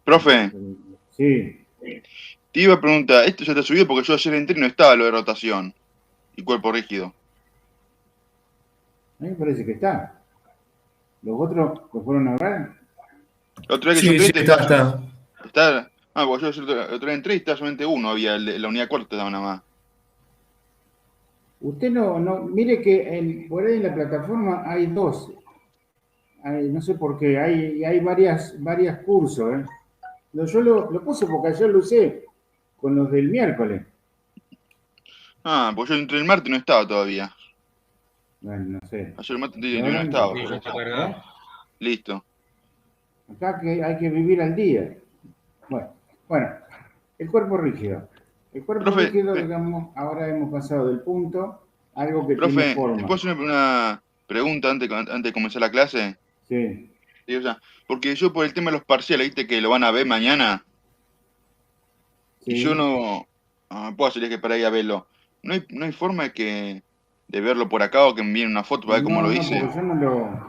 Profe, Sí. te iba a preguntar, esto ya te subió porque yo ayer entré y no estaba lo de rotación y cuerpo rígido. A mí me parece que está. ¿Los otros lo fueron a ver? La otra vez que yo Sí, entré, sí, está, está. porque yo ayer la otra vez entré y estaba solamente uno, había la unidad cuarta estaba nada más. Usted mire que por ahí en la plataforma hay dos. No sé por qué, hay varias cursos, ¿eh? Yo lo puse porque ayer lo usé con los del miércoles. Pues yo entré el martes y no estaba todavía. Bueno, no sé. Ayer el martes Y no ahora, estaba, Sí, por ya está eso. ¿eh? cargado. Listo. Acá que hay que vivir al día. Bueno, el cuerpo rígido. El cuerpo Profe, rígido, digamos, ahora hemos pasado del punto a algo que tiene profe, ¿te forma. puedo hacer una pregunta antes de comenzar la clase? Sí, Sí, o sea, porque yo por el tema de los parciales, viste que lo van a ver mañana, y yo sí. no puedo hacer que para ir a verlo. No hay forma de verlo por acá o que me envíen una foto para ver cómo No, lo no, hice. porque yo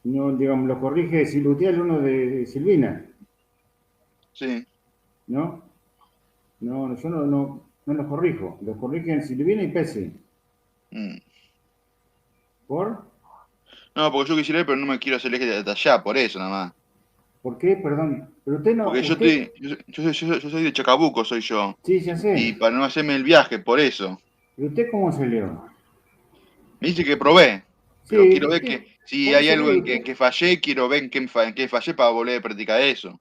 no, digamos, lo corrige Silutiel uno de Silvina, Sí. ¿no? No, yo no los corrijo. Los corrigen Silvina y Pesi. Mm. ¿Por? No, porque yo quisiera ir, pero no me quiero hacer el eje de allá, por eso nada más. ¿Por qué? Perdón. Pero usted no, Porque yo soy de Chacabuco, soy yo. sí, ya Y sé. para no hacerme el viaje, por eso. ¿Pero usted cómo salió? Me dice que probé, pero Sí, quiero ver usted, que si por hay eso le algo digo, en que fallé, quiero ver en qué fallé para volver a practicar eso.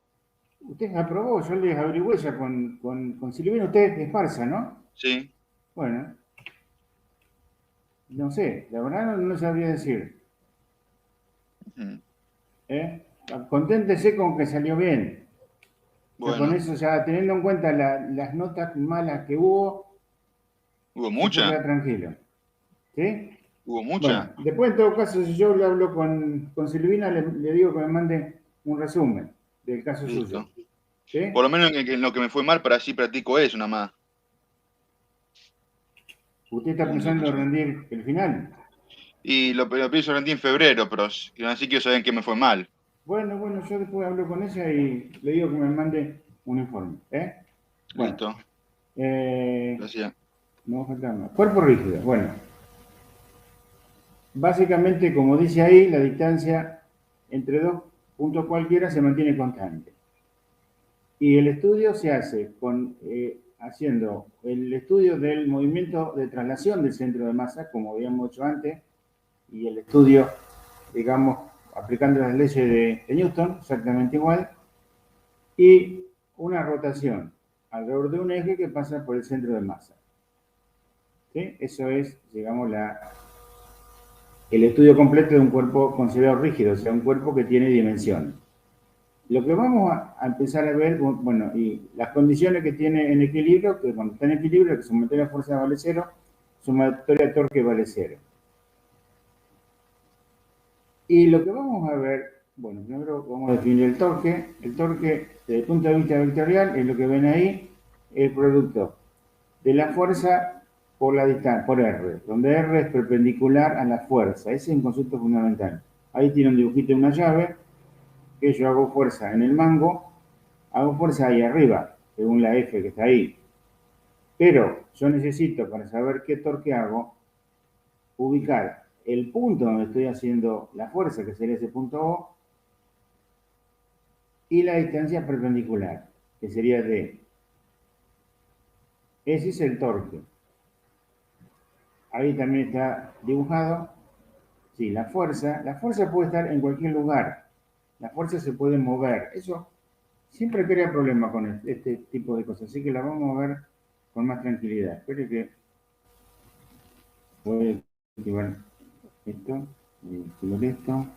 usted aprobó, yo les averigüé ya con Silvina, usted es Esparza, ¿no? Sí. Bueno, no sé, la verdad no sabría decir. Ujú. ¿Eh? Conténtese con que salió bien. Ya con Bueno, eso, ya teniendo en cuenta las notas malas que hubo, ¿hubo se puede mucha? quedar tranquilo. ¿Sí? ¿Hubo Bueno, mucha? después en todo caso, si yo le hablo con Silvina, le digo que me mande un resumen del caso suyo. Listo. ¿Sí? Por lo menos en lo que me fue mal, para así practico eso nada más. ¿Usted Lo está único que pensando en sé. rendir el final? Y lo pienso rendir en febrero, pero así quiero saber en qué me fue mal. Bueno, yo después hablo con ella y le digo que me mande un informe. ¿Eh? Bueno, Listo. eh, Gracias. no falta más. Cuerpo rígido. Bueno, básicamente, como dice ahí, la distancia entre dos puntos cualquiera se mantiene constante. Y el estudio se hace haciendo el estudio del movimiento de traslación del centro de masa, como habíamos hecho antes, y el estudio, digamos, aplicando las leyes de Newton, exactamente igual, y una rotación alrededor de un eje que pasa por el centro de masa. ¿Sí? Eso es, digamos, el estudio completo de un cuerpo considerado rígido, o sea, un cuerpo que tiene dimensión. Lo que vamos a empezar a ver, bueno, y las condiciones que tiene en equilibrio, que cuando está en equilibrio, que sumatoria de fuerza vale cero, sumatoria de torque vale cero. Y lo que vamos a ver, bueno, primero vamos a definir el torque. El torque, desde el punto de vista vectorial, es lo que ven ahí, el producto de la fuerza por la distancia, por R, donde R es perpendicular a la fuerza. Ese es un concepto fundamental. Ahí tiene un dibujito de una llave, que yo hago fuerza en el mango, hago fuerza ahí arriba, según la F que está ahí. Pero yo necesito, para saber qué torque hago, ubicar el punto donde estoy haciendo la fuerza, que sería ese punto O, y la distancia perpendicular, que sería D. Ese es el torque. Ahí también está dibujado. Sí, la fuerza puede estar en cualquier lugar. La fuerza se puede mover. Eso siempre crea problemas con este tipo de cosas. Así que la vamos a ver con más tranquilidad. Espero que voy a activar esto. Activar esto.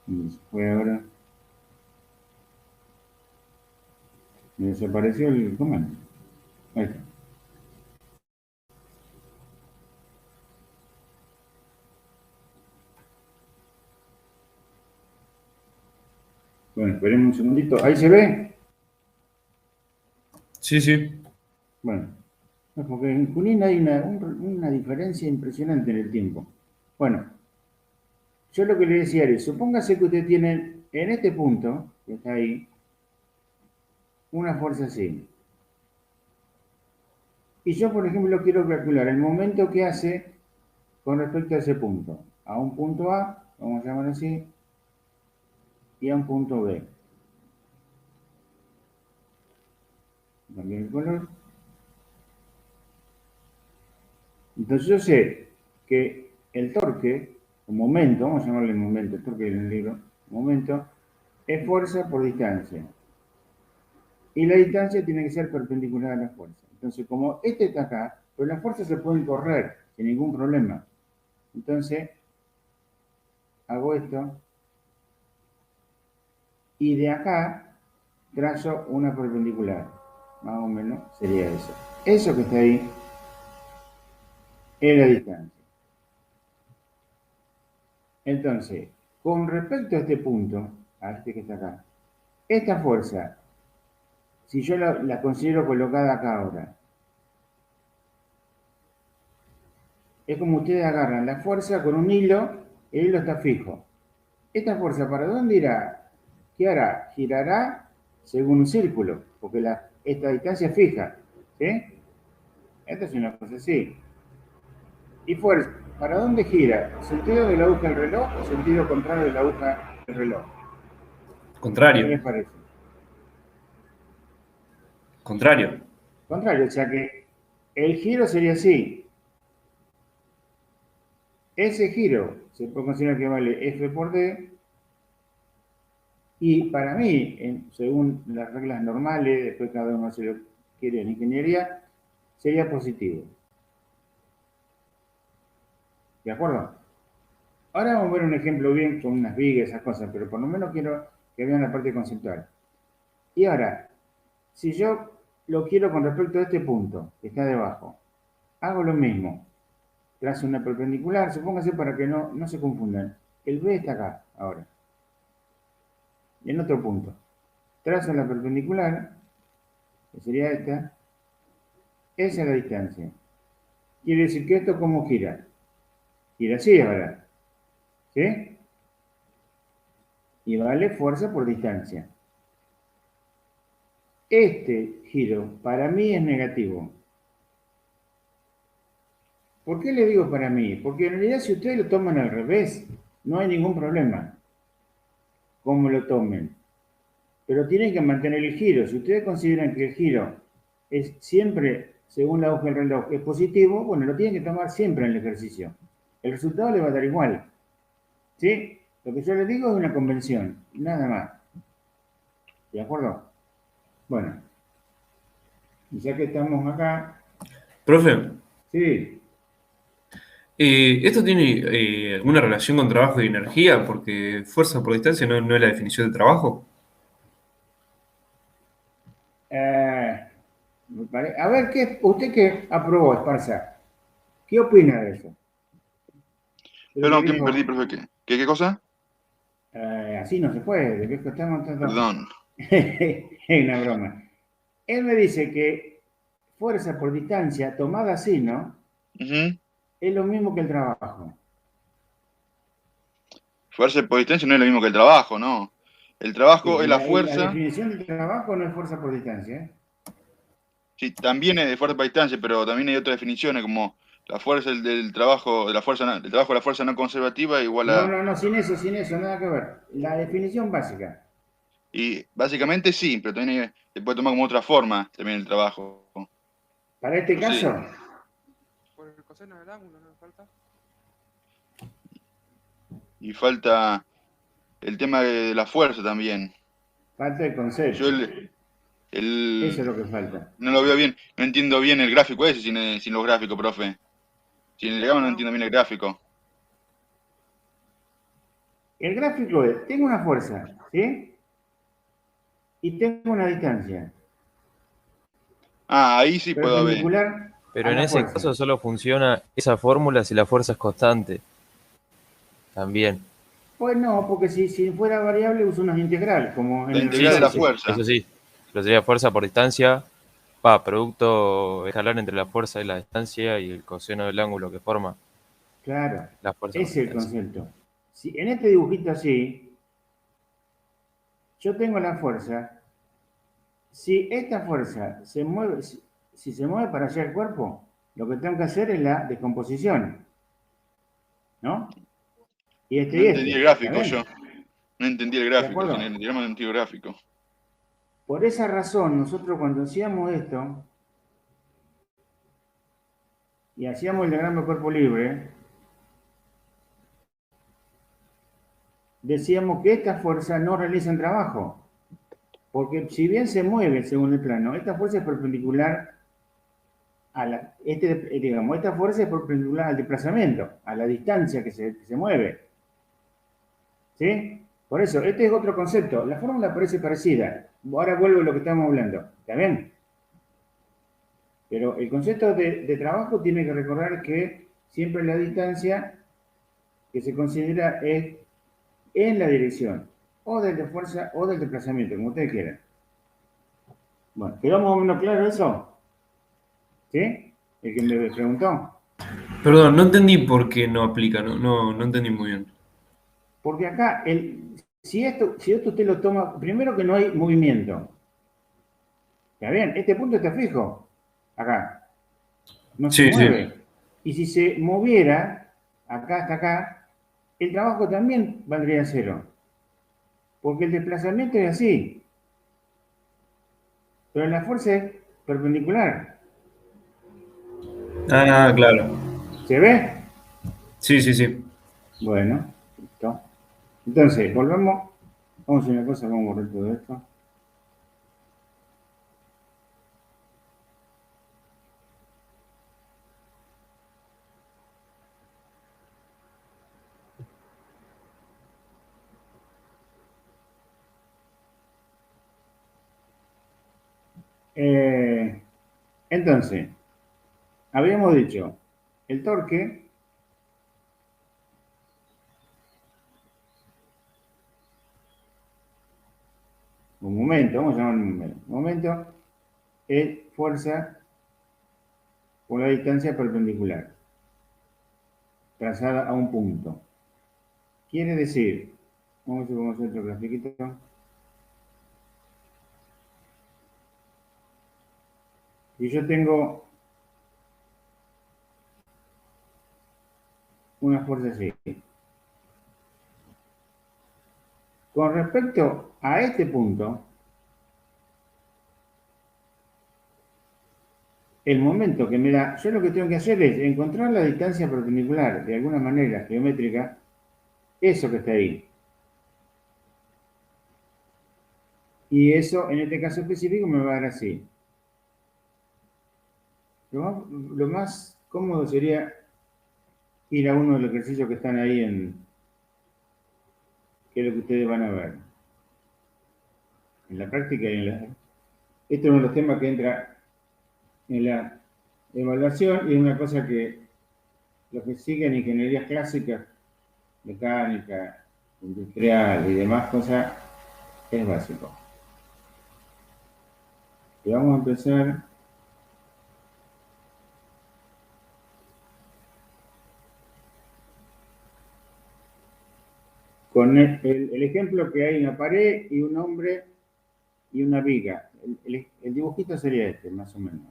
Y fue ahora. Me desapareció el comando. Ahí está. Bueno, esperemos un segundito. ¿Ahí se ve? Sí, sí. Bueno, porque en Junín hay un una diferencia impresionante en el tiempo. Bueno, yo lo que le decía es, supóngase que usted tiene en este punto, que está ahí, una fuerza así. Y yo, por ejemplo, quiero calcular el momento que hace con respecto a ese punto. A un punto A, vamos a llamarlo así, y a un punto B. Cambiar el color. Entonces yo sé que el torque, o momento, vamos a llamarle momento, el torque del libro, momento, es fuerza por distancia. Y la distancia tiene que ser perpendicular a la fuerza. Entonces, como este está acá, pues las fuerzas se pueden correr sin ningún problema. Entonces, hago esto. Y de acá trazo una perpendicular. Más o menos sería eso. Eso que está ahí es la distancia. Entonces, con respecto a este punto, a este que está acá, esta fuerza, si yo la considero colocada acá ahora, es como ustedes agarran la fuerza con un hilo, el hilo está fijo. ¿Esta fuerza para dónde irá? ¿Qué hará? Girará según un círculo, porque esta distancia es fija. ¿Sí? Esta es una cosa así. Y fuerza, ¿para dónde gira? ¿Sentido de la aguja del reloj o sentido contrario de la aguja del reloj? Contrario. ¿Qué les parece? Contrario. Contrario, o sea que el giro sería así. Ese giro se puede considerar que vale F por D. Y para mí, según las reglas normales, después cada uno se lo quiere en ingeniería, sería positivo. ¿De acuerdo? Ahora vamos a ver un ejemplo bien con unas vigas, esas cosas, pero por lo menos quiero que vean la parte conceptual. Y ahora, si yo lo quiero con respecto a este punto, que está debajo, hago lo mismo. Trazo una perpendicular, supóngase para que no se confundan. El B está acá, ahora. En otro punto. Trazo la perpendicular, que sería esta. Esa es la distancia. Quiere decir que esto, ¿cómo gira? Gira así ahora. ¿Sí? Y vale fuerza por distancia. Este giro para mí es negativo. ¿Por qué le digo para mí? Porque en realidad si ustedes lo toman al revés, no hay ningún problema. Como lo tomen. Pero tienen que mantener el giro. Si ustedes consideran que el giro es siempre, según la hoja del reloj, es positivo, bueno, lo tienen que tomar siempre en el ejercicio. El resultado le va a dar igual. ¿Sí? Lo que yo les digo es una convención, nada más. ¿De acuerdo? Bueno, y ya que estamos acá... Profe, Sí. ¿esto tiene alguna relación con trabajo y energía? Porque fuerza por distancia no es la definición de trabajo. A ver, usted que aprobó, Esparza, ¿qué opina de eso? Perdón, que me perdí, profe. ¿Qué cosa? Así no se puede, ¿de qué estamos tratando? Perdón. Es una broma. Él me dice que fuerza por distancia, tomada así, ¿no? Ujú. Es lo mismo que el trabajo. Fuerza por distancia no es lo mismo que el trabajo, ¿no? El trabajo Sí, es la la fuerza. definición del trabajo no es fuerza por distancia, ¿eh? Sí, también es de fuerza por distancia, pero también hay otras definiciones como la fuerza del trabajo, de la fuerza no conservativa igual a. No, sin eso, nada que ver. La definición básica. Y básicamente sí, pero también se puede tomar como otra forma también el trabajo. Para este Sí. caso, Por el coseno del ángulo, ¿no falta? Y falta el tema de la fuerza también. falta el concepto. Yo Eso es lo que falta. no lo veo bien, no entiendo bien el gráfico ese sin los gráficos, profe. Sin el diagrama no entiendo bien el gráfico. El gráfico es, tengo una fuerza, ¿sí? Y tengo una distancia. Ah, ahí sí puedo ver. Perpendicular Pero a en la ese fuerza. caso solo funciona esa fórmula si la fuerza es constante. También. Pues no, porque si fuera variable uso una integral, como en La el integral de reloj. la fuerza. Eso sí. Pero sería fuerza por distancia Producto escalar entre la fuerza y la distancia y el coseno del ángulo que forma Claro, la fuerza por ese es el distancia. concepto. Si en este dibujito así, yo tengo la fuerza, si esta fuerza se mueve, si se mueve para allá el cuerpo, lo que tengo que hacer es la descomposición, ¿no? Y No entendí el ¿está gráfico yo. bien? No entendí el ¿De gráfico, acuerdo? el diagrama de sentido gráfico. Por esa razón, nosotros cuando hacíamos esto y hacíamos el diagrama de cuerpo libre, decíamos que esta fuerza no realiza un trabajo, porque si bien se mueve según el plano, esta fuerza es perpendicular a la, digamos, esta fuerza es perpendicular al desplazamiento, a la distancia que se mueve. ¿Sí? Por eso, este es otro concepto. La fórmula parece parecida. Ahora vuelvo a lo que estamos hablando. ¿Está bien? Pero el concepto de trabajo tiene que recordar que siempre la distancia que se considera es en la dirección, o del de fuerza o del desplazamiento, como ustedes quieran. Bueno, ¿quedó más o menos claro eso? ¿Sí? El que me preguntó. Perdón, no entendí por qué no aplica, no entendí muy bien. Porque acá, si esto usted lo toma, primero que no hay movimiento. ¿Está bien? Este punto está fijo. Acá. No se Sí, sí. mueve. Y si se moviera, acá hasta acá, el trabajo también valdría cero. Porque el desplazamiento es así. Pero la fuerza es perpendicular. Ah, claro. ¿Se ve? Sí, sí, sí. Bueno, listo. Entonces, volvemos. Vamos a hacer una cosa, vamos a borrar todo esto. Entonces, habíamos dicho, el torque un momento, vamos a llamarlo un momento. Momento es fuerza por la distancia perpendicular, trazada a un punto. Quiere decir, vamos a hacer otro grafiquito. Si yo tengo una fuerza así, con respecto a este punto, el momento que me da, yo lo que tengo que hacer es encontrar la distancia perpendicular de alguna manera geométrica, eso que está ahí. Y eso, en este caso específico, me va a dar así. Lo más cómodo sería ir a uno de los ejercicios que están ahí que es lo que ustedes van a ver. En la práctica y este es uno de los temas que entra en la evaluación y es una cosa que los que siguen ingenierías clásicas, mecánica, industrial y demás cosas, es básico. Y vamos a empezar con el ejemplo que hay una pared y un hombre y una viga. El dibujito sería este, más o menos.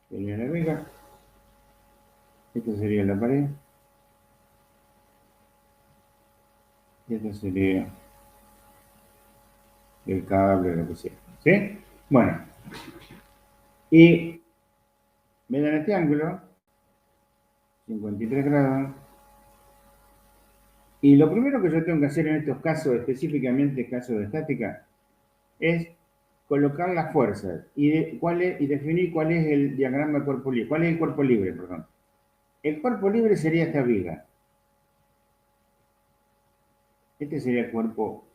Sería la viga. Esta sería la pared. Y esta sería el cable, lo que sea. ¿Sí? Bueno. Y me dan este ángulo, 53 grados. Y lo primero que yo tengo que hacer en estos casos, específicamente casos de estática, es colocar las fuerzas y definir cuál es el diagrama de cuerpo libre. ¿Cuál es el cuerpo libre, perdón? El cuerpo libre sería esta viga. Este sería el cuerpo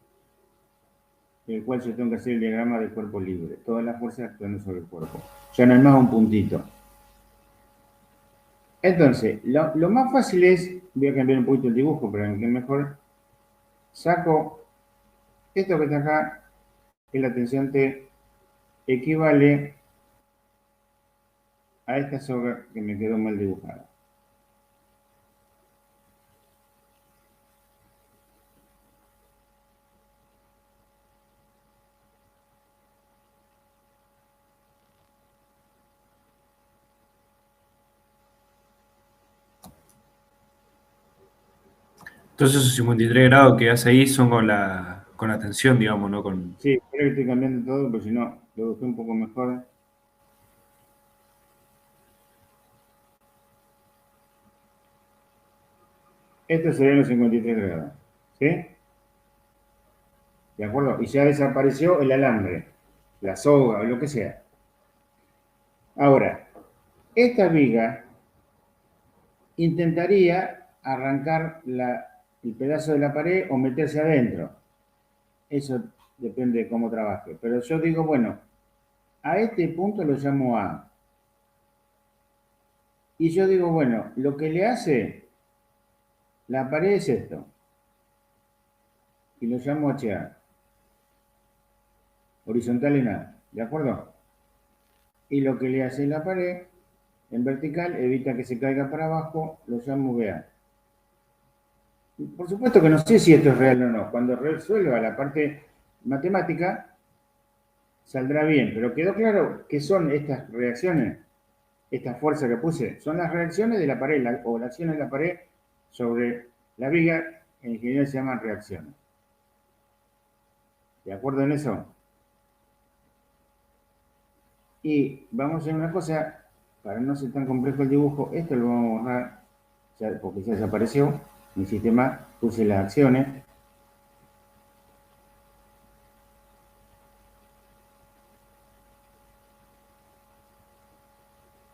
en el cual yo tengo que hacer el diagrama del cuerpo libre. Todas las fuerzas actuando sobre el cuerpo. Ya no es más un puntito. Entonces, lo más fácil es, voy a cambiar un poquito el dibujo para que mejor, saco esto que está acá, que la tensión T equivale a esta soga que me quedó mal dibujada. Entonces esos 53 grados que hace ahí son con la tensión, digamos, ¿no? Sí, creo que estoy cambiando todo, porque si no, lo dejé un poco mejor. Estos serían los 53 grados. ¿Sí? ¿De acuerdo? Y ya desapareció el alambre, la soga o lo que sea. Ahora, esta viga intentaría arrancar el pedazo de la pared o meterse adentro. Eso depende de cómo trabaje. Pero yo digo, bueno, a este punto lo llamo A. Y yo digo, bueno, lo que le hace la pared es esto. Y lo llamo HA. Horizontal en A. ¿De acuerdo? Y lo que le hace la pared en vertical evita que se caiga para abajo, lo llamo BA. Por supuesto que no sé si esto es real o no. Cuando resuelva la parte matemática, saldrá bien. Pero quedó claro que son estas reacciones, estas fuerzas que puse, son las reacciones de la pared, o las acciones de la pared sobre la viga, en general se llaman reacciones. ¿De acuerdo en eso? Y vamos a hacer una cosa, para no ser tan complejo el dibujo, esto lo vamos a borrar, ya, porque ya desapareció. Mi sistema puse las acciones.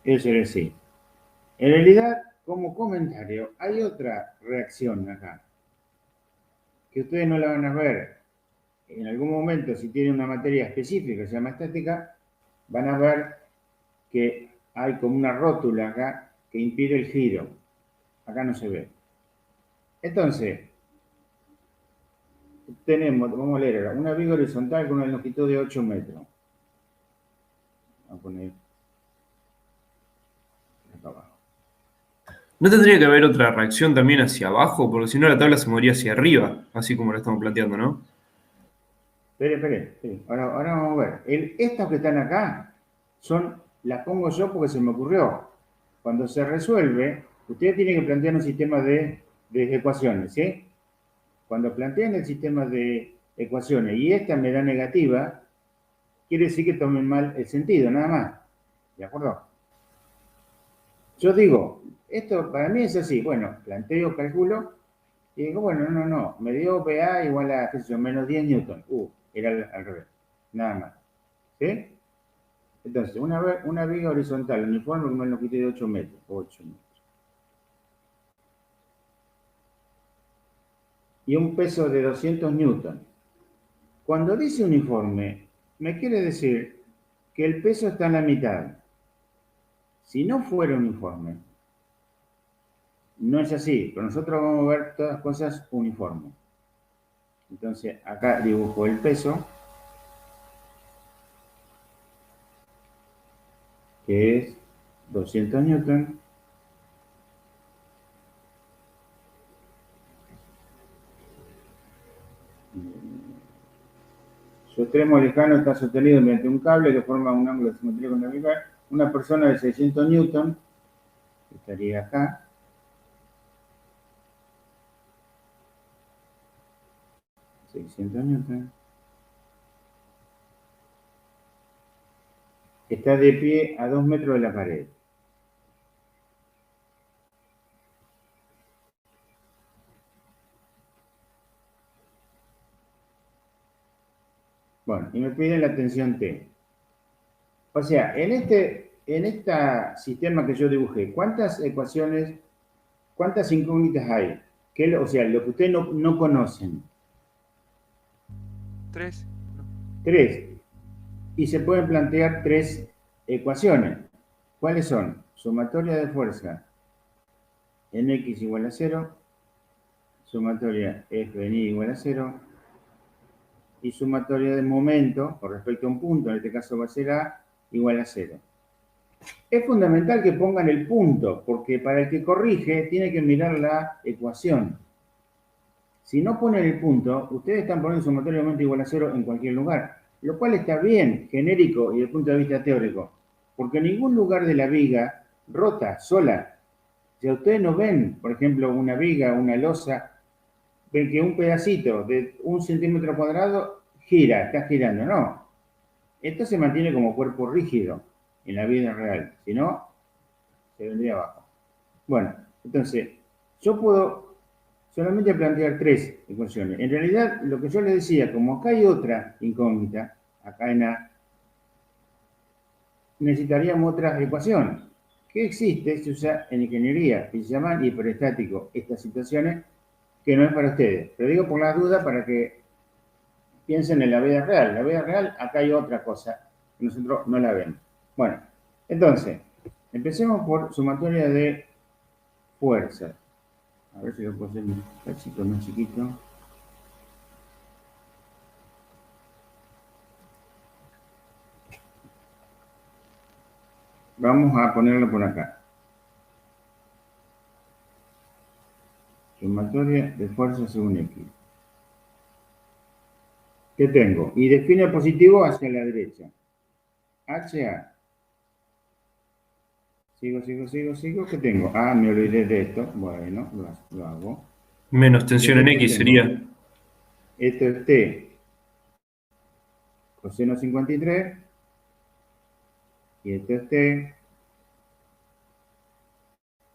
Eso es sí. En realidad, como comentario, hay otra reacción acá, que ustedes no la van a ver. En algún momento, si tienen una materia específica que se llama estática, van a ver que hay como una rótula acá que impide el giro. Acá no se ve. Entonces, tenemos, vamos a leer ahora, una viga horizontal con una longitud de 8 metros. Vamos a poner acá abajo. ¿No tendría que haber otra reacción también hacia abajo? Porque si no la tabla se movería hacia arriba, así como lo estamos planteando, ¿no? Espere. Ahora vamos a ver. Estas que están acá las pongo yo porque se me ocurrió. Cuando se resuelve, ustedes tienen que plantear un sistema de ecuaciones, ¿sí? Cuando plantean el sistema de ecuaciones y esta me da negativa, quiere decir que tomen mal el sentido, nada más. ¿De acuerdo? Yo digo, esto para mí es así. Bueno, planteo, calculo, y digo, bueno, no. Me dio BA igual a, qué sé yo, menos 10 newton. Era al revés. Nada más. ¿Sí? Entonces, una viga horizontal uniforme con una longitud de 8 metros. 8 metros. Y un peso de 200 newton. Cuando dice uniforme, me quiere decir que el peso está en la mitad. Si no fuera uniforme, no es así, pero nosotros vamos a ver todas las cosas uniformes. Entonces, acá dibujo el peso, que es 200 newton. Su extremo lejano está sostenido mediante un cable que forma un ángulo de simetría con la viga. Una persona de 600 newton, que estaría acá, está de pie a 2 metros de la pared. Bueno, y me piden la tensión T. O sea, en este sistema que yo dibujé, ¿cuántas ecuaciones, cuántas incógnitas hay? O sea, lo que ustedes no conocen. 3. 3. Y se pueden plantear 3 ecuaciones. ¿Cuáles son? Sumatoria de fuerza en X igual a 0, sumatoria F en Y igual a 0, y sumatoria de momento, con respecto a un punto, en este caso va a ser A, igual a 0. Es fundamental que pongan el punto, porque para el que corrige tiene que mirar la ecuación. Si no ponen el punto, ustedes están poniendo sumatoria de momento igual a 0 en cualquier lugar, lo cual está bien, genérico y desde el punto de vista teórico, porque en ningún lugar de la viga rota sola. Si ustedes no ven, por ejemplo, una viga, una losa, ven que un pedacito de 1 centímetro cuadrado gira, está girando. No. Esto se mantiene como cuerpo rígido en la vida real. Si no, se vendría abajo. Bueno, entonces, yo puedo solamente plantear 3 ecuaciones. En realidad, lo que yo les decía, como acá hay otra incógnita, acá en A, necesitaríamos otra ecuación que existe, se usa en ingeniería, y se llaman hiperestático, estas situaciones, que no es para ustedes. Pero digo por las dudas para que piensen en la vida real. En la vida real, acá hay otra cosa que nosotros no la vemos. Bueno, entonces, empecemos por sumatoria de fuerza. A ver si lo puedo hacer un cachito más chiquito. Vamos a ponerlo por acá. Sumatoria de fuerza según X. ¿Qué tengo? Y define positivo hacia la derecha. HA. Sigo. ¿Qué tengo? Ah, me olvidé de esto. Bueno, lo hago. Menos tensión en Después, ¿qué X tengo? sería. Esto es T coseno 53. Y esto es T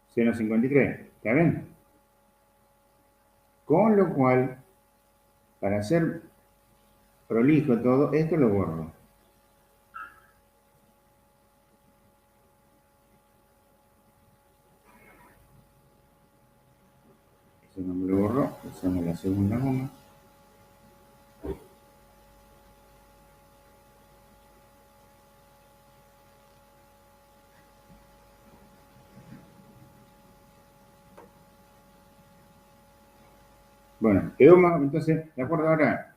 seno 53. ¿Está bien? Con lo cual, para hacer prolijo todo, esto lo borro. Eso no me lo borro, usamos la segunda goma. Bueno, quedó más, entonces, de acuerdo ahora,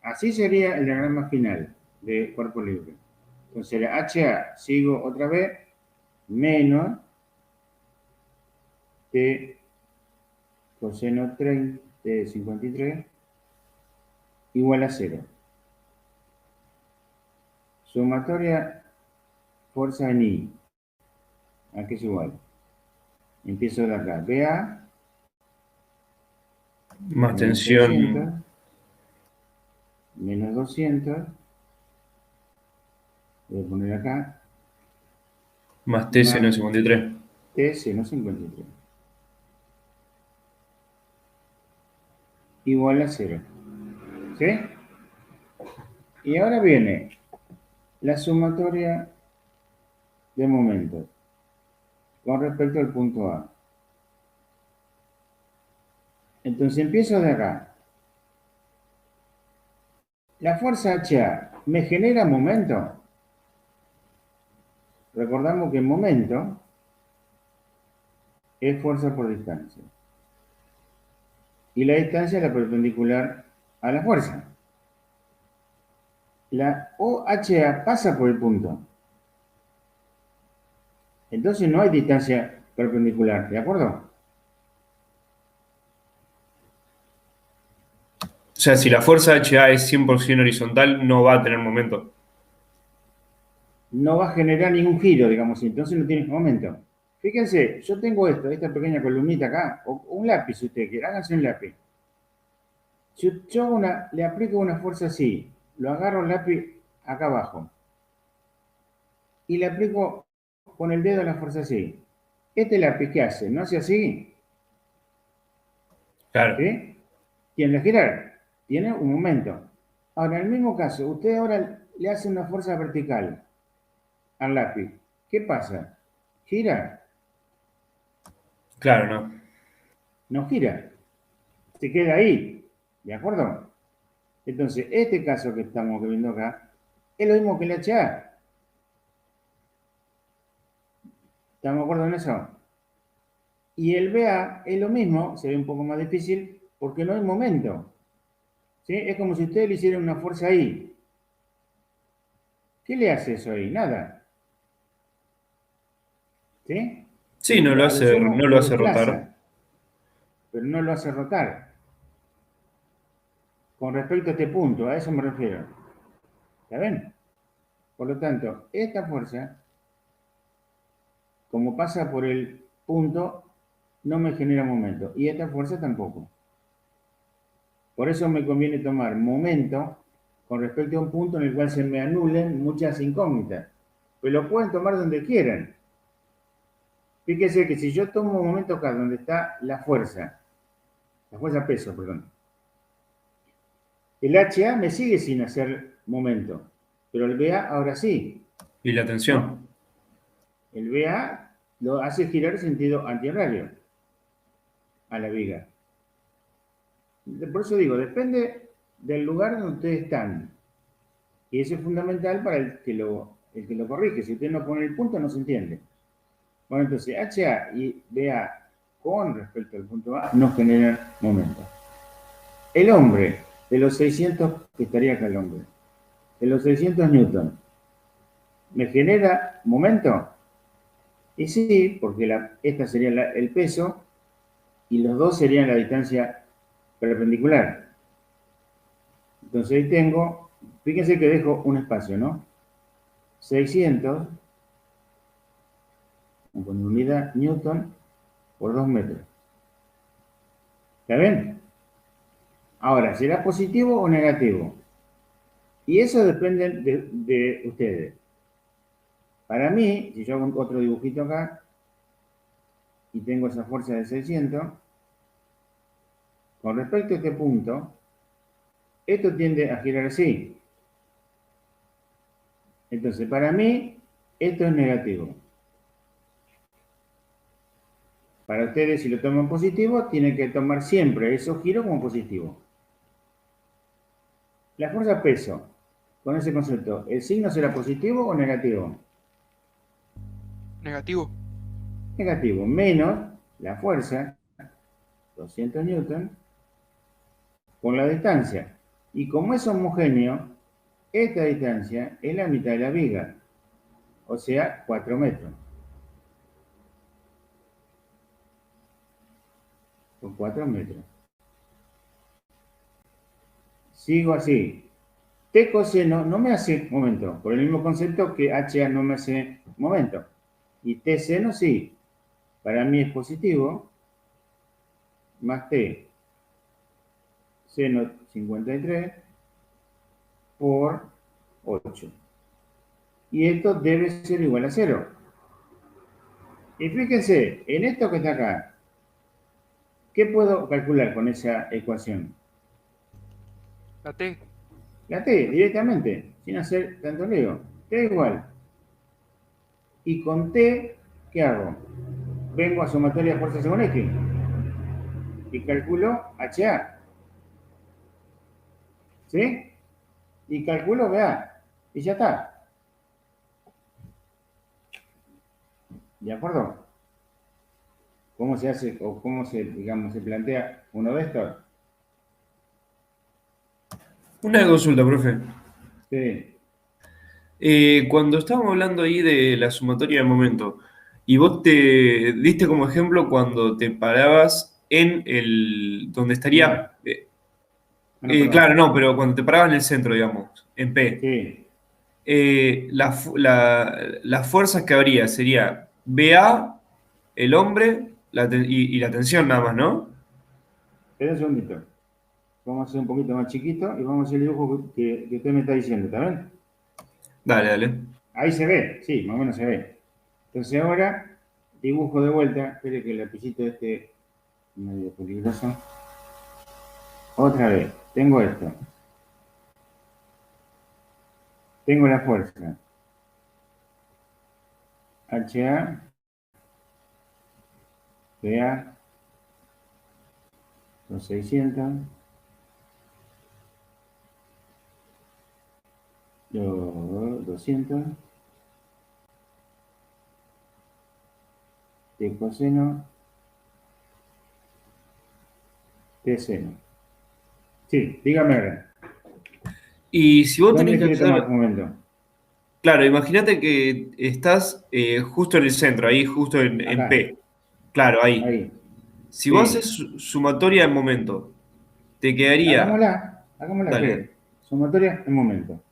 así sería el diagrama final de cuerpo libre. Entonces, la HA, sigo otra vez, menos T coseno 30 de 53 igual a 0. Sumatoria fuerza en I. Aquí es igual. Empiezo de acá. BA. Más tensión. 600, menos 200. Voy a poner acá. Más T seno 53. T seno 53. Igual a 0. ¿Sí? Y ahora viene la sumatoria de momentos con respecto al punto A. Entonces empiezo de acá. La fuerza HA me genera momento. Recordamos que momento es fuerza por distancia. Y la distancia es la perpendicular a la fuerza. La OHA pasa por el punto. Entonces no hay distancia perpendicular, ¿de acuerdo? O sea, si la fuerza HA es 100% horizontal, no va a tener momento. No va a generar ningún giro, digamos, entonces no tiene momento. Fíjense, yo tengo esta pequeña columnita acá, o un lápiz, si usted quiere, háganse un lápiz. Si yo le aplico una fuerza así, lo agarro el lápiz acá abajo, y le aplico con el dedo la fuerza así. Este lápiz, ¿qué hace? ¿No hace así? Claro. ¿Sí? Tiene que girar, tiene un momento. Ahora, en el mismo caso, usted ahora le hace una fuerza vertical al lápiz. ¿Qué pasa? ¿Gira? Claro, no. No gira. Se queda ahí. ¿De acuerdo? Entonces, este caso que estamos viendo acá es lo mismo que el HA. ¿Estamos de acuerdo en eso? Y el BA es lo mismo, se ve un poco más difícil porque no hay momento. ¿Sí? Es como si ustedes le hicieran una fuerza ahí. ¿Qué le hace eso ahí? Nada. ¿Sí? Sí, no lo A lo hace, sumo no lo lo hace rotar. desplaza, pero no lo hace rotar. Con respecto a este punto, a eso me refiero. ¿Está bien? Por lo tanto, esta fuerza, como pasa por el punto, no me genera momento. Y esta fuerza tampoco. Por eso me conviene tomar momento con respecto a un punto en el cual se me anulen muchas incógnitas. Pero lo pueden tomar donde quieran. Fíjese que si yo tomo un momento acá donde está la fuerza peso, perdón, el HA me sigue sin hacer momento, pero el BA ahora sí, Y la ¿no? tensión. El BA lo hace girar en sentido antirradio a la viga. Por eso digo, depende del lugar donde ustedes están. Y eso es fundamental para el que lo corrige. Si usted no pone el punto, no se entiende. Bueno, entonces HA y BA con respecto al punto A no generan momento. El hombre, de los 600, que estaría acá el hombre, de los 600 newton, ¿me genera momento? Y sí, porque esta sería el peso y los dos serían la distancia perpendicular. Entonces ahí tengo, fíjense que dejo un espacio, ¿no? 600 con unidad newton por 2 metros. ¿Está bien? Ahora, ¿será positivo o negativo? Y eso depende de ustedes. Para mí, si yo hago otro dibujito acá y tengo esa fuerza de 600, con respecto a este punto, esto tiende a girar así. Entonces, para mí, esto es negativo. Para ustedes, si lo toman positivo, tienen que tomar siempre esos giros como positivo. La fuerza peso, con ese concepto, ¿el signo será positivo o negativo? Negativo. Negativo, menos la fuerza, 200 newton, por la distancia. Y como es homogéneo, esta distancia es la mitad de la viga, o sea, 4 metros. Por 4 metros. Sigo así. T coseno no me hace momento, por el mismo concepto que HA no me hace momento. Y T seno sí. Para mí es positivo, más T seno 53 por 8. Y esto debe ser igual a 0. Y fíjense, en esto que está acá, ¿qué puedo calcular con esa ecuación? La T. La T directamente, sin hacer tanto lío. T igual. Y con T, ¿qué hago? Vengo a sumatoria de fuerzas según X y calculo HA. ¿Sí? Y calculo BA. Y ya está. ¿De acuerdo? ¿Cómo se hace o cómo se, digamos, se plantea uno de estos? Una consulta, profe. Sí, Cuando estábamos hablando ahí de la sumatoria de momento, y vos te diste como ejemplo cuando te parabas en el, donde no, estaría, no, perdón. claro, no, pero cuando te parabas en el centro, digamos, en P, Sí, las fuerzas que habría sería BA, el hombre, y la tensión nada más, ¿no? espera un segundito. Vamos a hacer un poquito más chiquito y vamos a hacer el dibujo que usted me está diciendo, ¿está bien? Dale, dale. Ahí se ve, sí, más o menos se ve. Entonces ahora dibujo de vuelta. Espere que el lapicito este medio peligroso. Otra vez, tengo esto. Tengo la fuerza. HA, BA, los 600. 200 de coseno de seno. Sí, dígame ahora. Y si vos ¿Dónde tenés que quiere tomar hacer, momento? claro, imagínate que estás justo en el centro, ahí justo en Acá, P. Claro, ahí. ahí. Si vos haces Sí. sumatoria en momento, te quedaría, Hagámosla, dale, espere. Sumatoria en momento.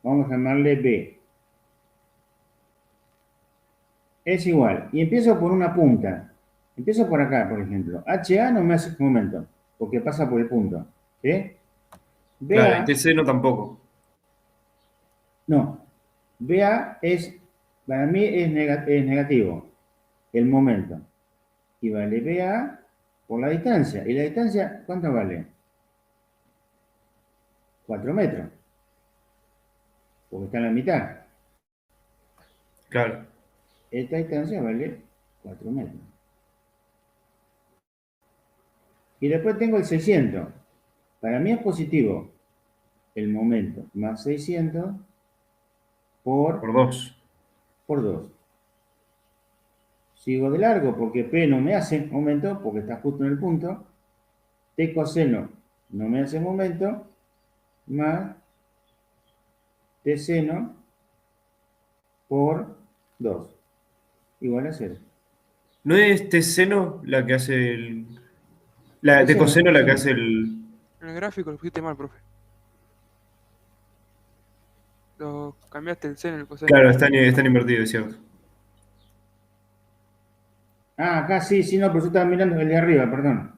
Vamos a llamarle B. Es igual. Y empiezo por una punta. Empiezo por acá, por ejemplo. HA no me hace momento, porque pasa por el punto. ¿Sí? claro, y BA, TC no tampoco. no. BA es, para mí es negativo, el momento. Y vale BA por la distancia. ¿Y la distancia cuánto vale? 4 metros, porque está en la mitad. Claro. Esta distancia vale 4 metros. Y después tengo el 600. Para mí es positivo el momento más 600 Por por, 2. por 2. Sigo de largo porque P no me hace momento, porque está justo en el punto. T coseno no me hace momento, más T seno por 2. Igual a 0. ¿No es T seno la que hace el. La T de seno, coseno T la que seno. hace el. En el gráfico lo pusiste mal, profe. Lo cambiaste el seno en el coseno. Claro, están invertidos, es cierto. Ah, acá sí, sí, no, pero yo estaba mirando el de arriba, perdón.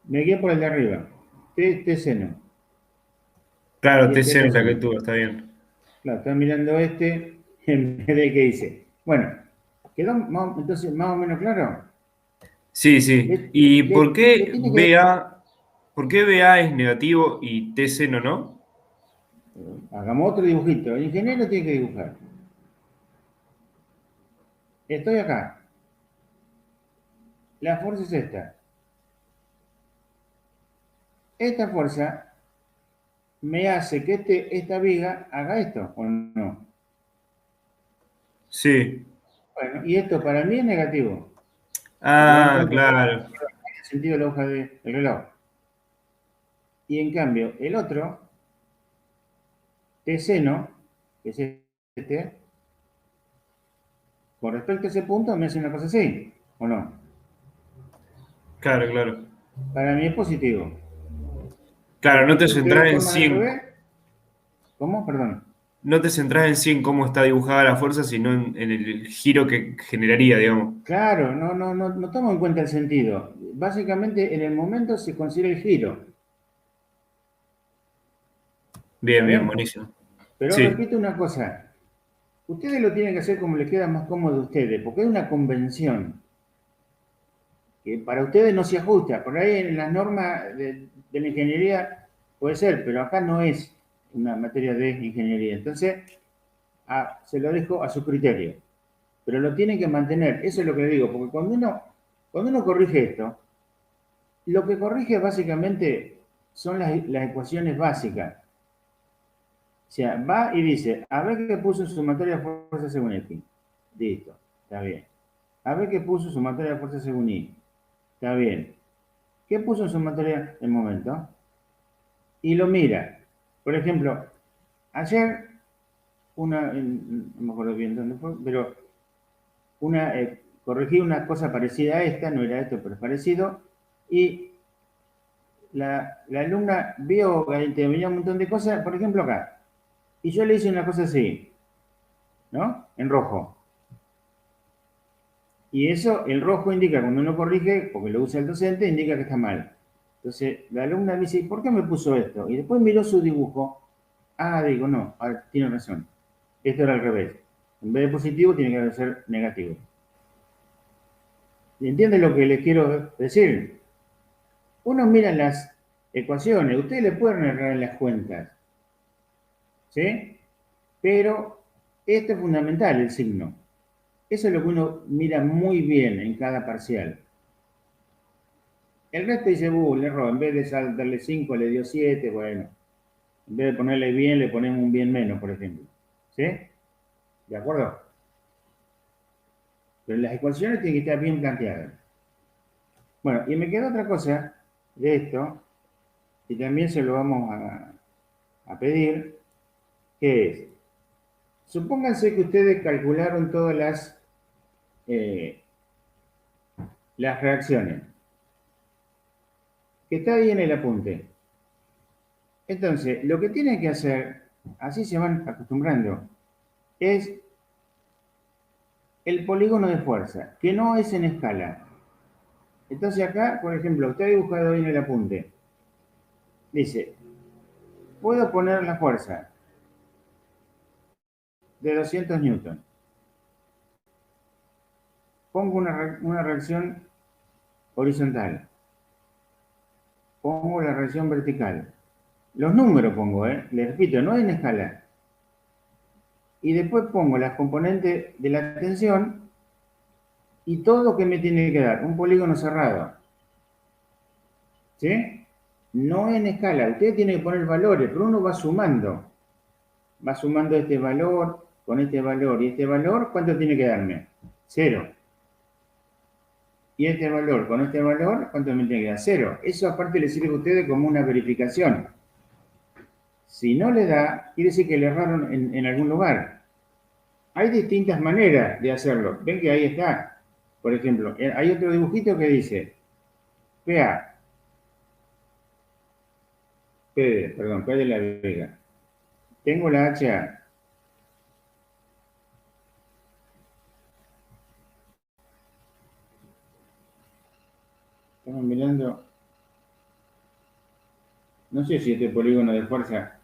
Me guié por el de arriba. T seno. Claro, Y T este seno es la que coseno. tuvo, está bien. Claro, estaba mirando este en vez de que hice. Bueno, ¿quedó entonces más o menos claro? Sí, sí. Le, ¿Y le tiene que... por qué BA es negativo y T seno no? Hagamos otro dibujito. El ingeniero tiene que dibujar. Estoy acá. La fuerza es esta. Esta fuerza me hace que esta viga haga esto, ¿o no? Sí. Bueno, y esto para mí es negativo. ¿Se dan Ah, cuenta que claro. tiene sentido la hoja del reloj? Y en cambio, el otro, T seno, que es este, con respecto a ese punto me hace una cosa así, ¿o no? Claro, claro. Para mí es positivo. Claro, Porque no te si ustedes lo centrás en forman al 100. revés, ¿cómo? Perdón. No te centrás en sí en cómo está dibujada la fuerza, sino en el giro que generaría, digamos. Claro, no tomo en cuenta el sentido. Básicamente en el momento se considera el giro. ¿Está Bien, bien, bien? buenísimo. Pero Sí, repito una cosa. Ustedes lo tienen que hacer como les queda más cómodo a ustedes, porque hay una convención que para ustedes no se ajusta. Por ahí en las normas de la ingeniería puede ser, pero acá no es una materia de ingeniería. Entonces, se lo dejo a su criterio. Pero lo tienen que mantener. Eso es lo que le digo, porque cuando uno corrige esto, lo que corrige básicamente son las ecuaciones básicas. O sea, va y dice, a ver qué puso en sumatoria de fuerza según X. Listo, está bien. A ver qué puso en sumatoria de fuerza según Y. Está bien. ¿Qué puso en sumatoria el momento? Y lo mira. Por ejemplo, ayer, no me acuerdo bien dónde fue, pero corregí una cosa parecida a esta, no era esto, pero es parecido, y la alumna vio que venía un montón de cosas, por ejemplo acá, y yo le hice una cosa así, ¿no? En rojo. Y eso, el rojo indica cuando uno corrige, porque lo usa el docente, indica que está mal. Entonces, la alumna me dice, ¿por qué me puso esto? Y después miró su dibujo. Ah, digo, no, tiene razón. Esto era al revés. En vez de positivo, tiene que ser negativo. ¿Entiende lo que les quiero decir? Uno mira las ecuaciones, ustedes le pueden errar en las cuentas, ¿sí? Pero esto es fundamental, el signo. Eso es lo que uno mira muy bien en cada parcial. El resto dice, le erró, en vez de darle 5 le dio 7, bueno. En vez de ponerle bien, le ponemos un bien menos, por ejemplo. ¿Sí? ¿De acuerdo? Pero las ecuaciones tienen que estar bien planteadas. Bueno, y me queda otra cosa de esto, y también se lo vamos a pedir, que es, supónganse que ustedes calcularon todas las reacciones, que está ahí en el apunte. Entonces, lo que tienen que hacer, así se van acostumbrando, es el polígono de fuerza, que no es en escala. Entonces acá, por ejemplo, está dibujado ahí en el apunte. Dice, puedo poner la fuerza de 200 newton. Pongo una reacción horizontal. Pongo la reacción vertical. Los números pongo, les repito, no en escala. Y después pongo las componentes de la tensión y todo lo que me tiene que dar, un polígono cerrado. ¿Sí? No en escala. Ustedes tienen que poner valores, pero uno va sumando. Va sumando este valor con este valor y este valor, ¿cuánto tiene que darme? 0. Y este valor con este valor, ¿cuánto me tiene que dar? 0. Eso aparte le sirve a ustedes como una verificación. Si no le da, quiere decir que le erraron en algún lugar. Hay distintas maneras de hacerlo. Ven que ahí está. Por ejemplo, hay otro dibujito que dice PA. P de la Vega. Tengo la HA. Estamos mirando. No sé si este polígono de fuerza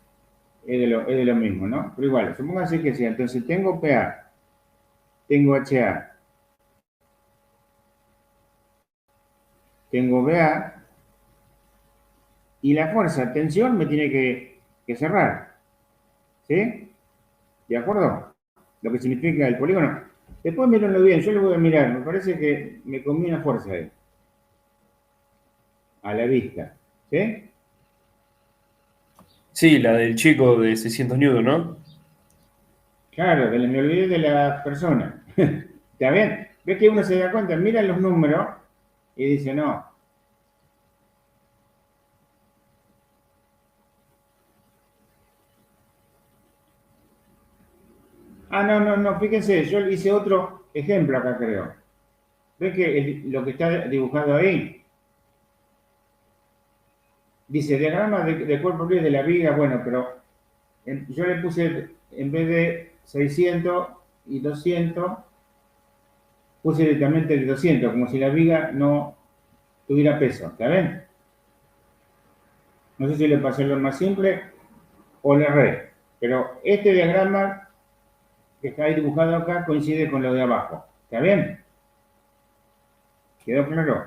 es de lo mismo, ¿no? Pero igual, supóngase que sea. Entonces tengo PA, tengo HA, tengo BA, y la fuerza, tensión, me tiene que cerrar. ¿Sí? ¿De acuerdo? Lo que significa el polígono. Después mírenlo bien, yo lo voy a mirar. Me parece que me comí una fuerza ahí. A la vista. ¿Sí? Sí, la del chico de 600 newton, ¿no? Claro, me olvidé de la persona. ¿Está bien? ¿Ves que uno se da cuenta? Mira los números y dice, no. Ah, no, fíjense, yo hice otro ejemplo acá, creo. ¿Ves que lo que está dibujado ahí? Dice, diagrama de cuerpo libre de la viga, bueno, pero yo le puse, en vez de 600 y 200, puse directamente el 200, como si la viga no tuviera peso, ¿está bien? No sé si le pasé lo más simple o le erré, pero este diagrama que está ahí dibujado acá coincide con lo de abajo, ¿está bien? ¿Quedó claro?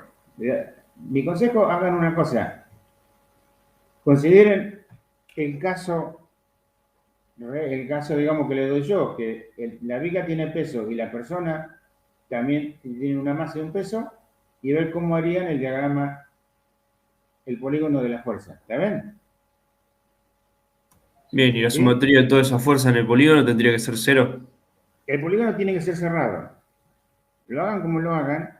Mi consejo, hagan una cosa, consideren el caso, digamos, que le doy yo, que la viga tiene peso y la persona también tiene una masa y un peso, y ver cómo harían el diagrama, el polígono de la fuerza. ¿Está bien? Bien, y la ¿Sí? sumatoria de toda esa fuerza en el polígono tendría que ser 0. El polígono tiene que ser cerrado. Lo hagan como lo hagan,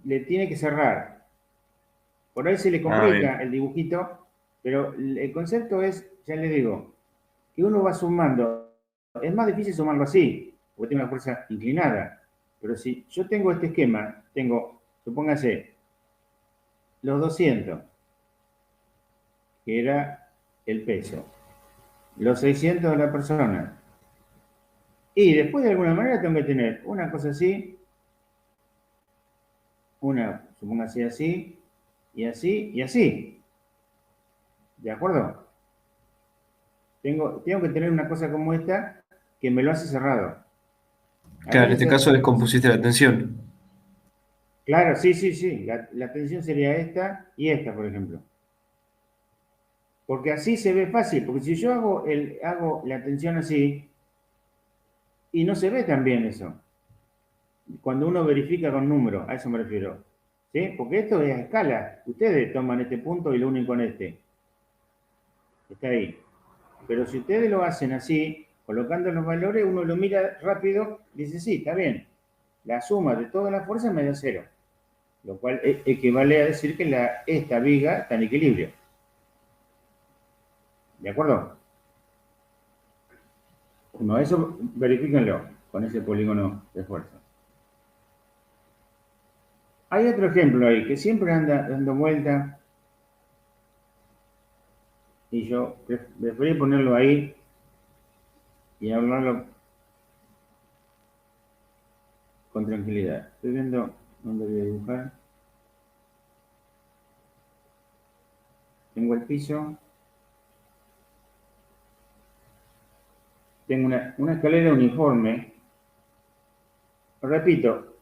le tiene que cerrar. Por ahí se le Ah, bien. complica el dibujito, pero el concepto es, ya les digo, que uno va sumando. Es más difícil sumarlo así, porque tiene una fuerza inclinada. Pero si yo tengo este esquema, tengo, supóngase, los 200, que era el peso, los 600 de la persona, y después de alguna manera tengo que tener una cosa así, una, supóngase así, y así, y así. ¿De acuerdo? Tengo que tener una cosa como esta que me lo hace cerrado. Claro, en Acá este caso descompusiste la tensión. claro, sí. La tensión sería esta y esta, por ejemplo. Porque así se ve fácil, porque si yo hago la tensión así, y no se ve tan bien eso. Cuando uno verifica con números, a eso me refiero. ¿Sí? Porque esto es a escala. Ustedes toman este punto y lo unen con este. Está ahí. Pero si ustedes lo hacen así, colocando los valores, uno lo mira rápido, dice, sí, está bien. La suma de todas las fuerzas me da 0. Lo cual equivale a decir que esta viga está en equilibrio. ¿De acuerdo? No, eso verifíquenlo con ese polígono de fuerza. Hay otro ejemplo ahí que siempre anda dando vuelta y yo preferí ponerlo ahí y hablarlo con tranquilidad. Estoy viendo dónde voy a dibujar. Tengo el piso. Tengo una escalera uniforme. Repito,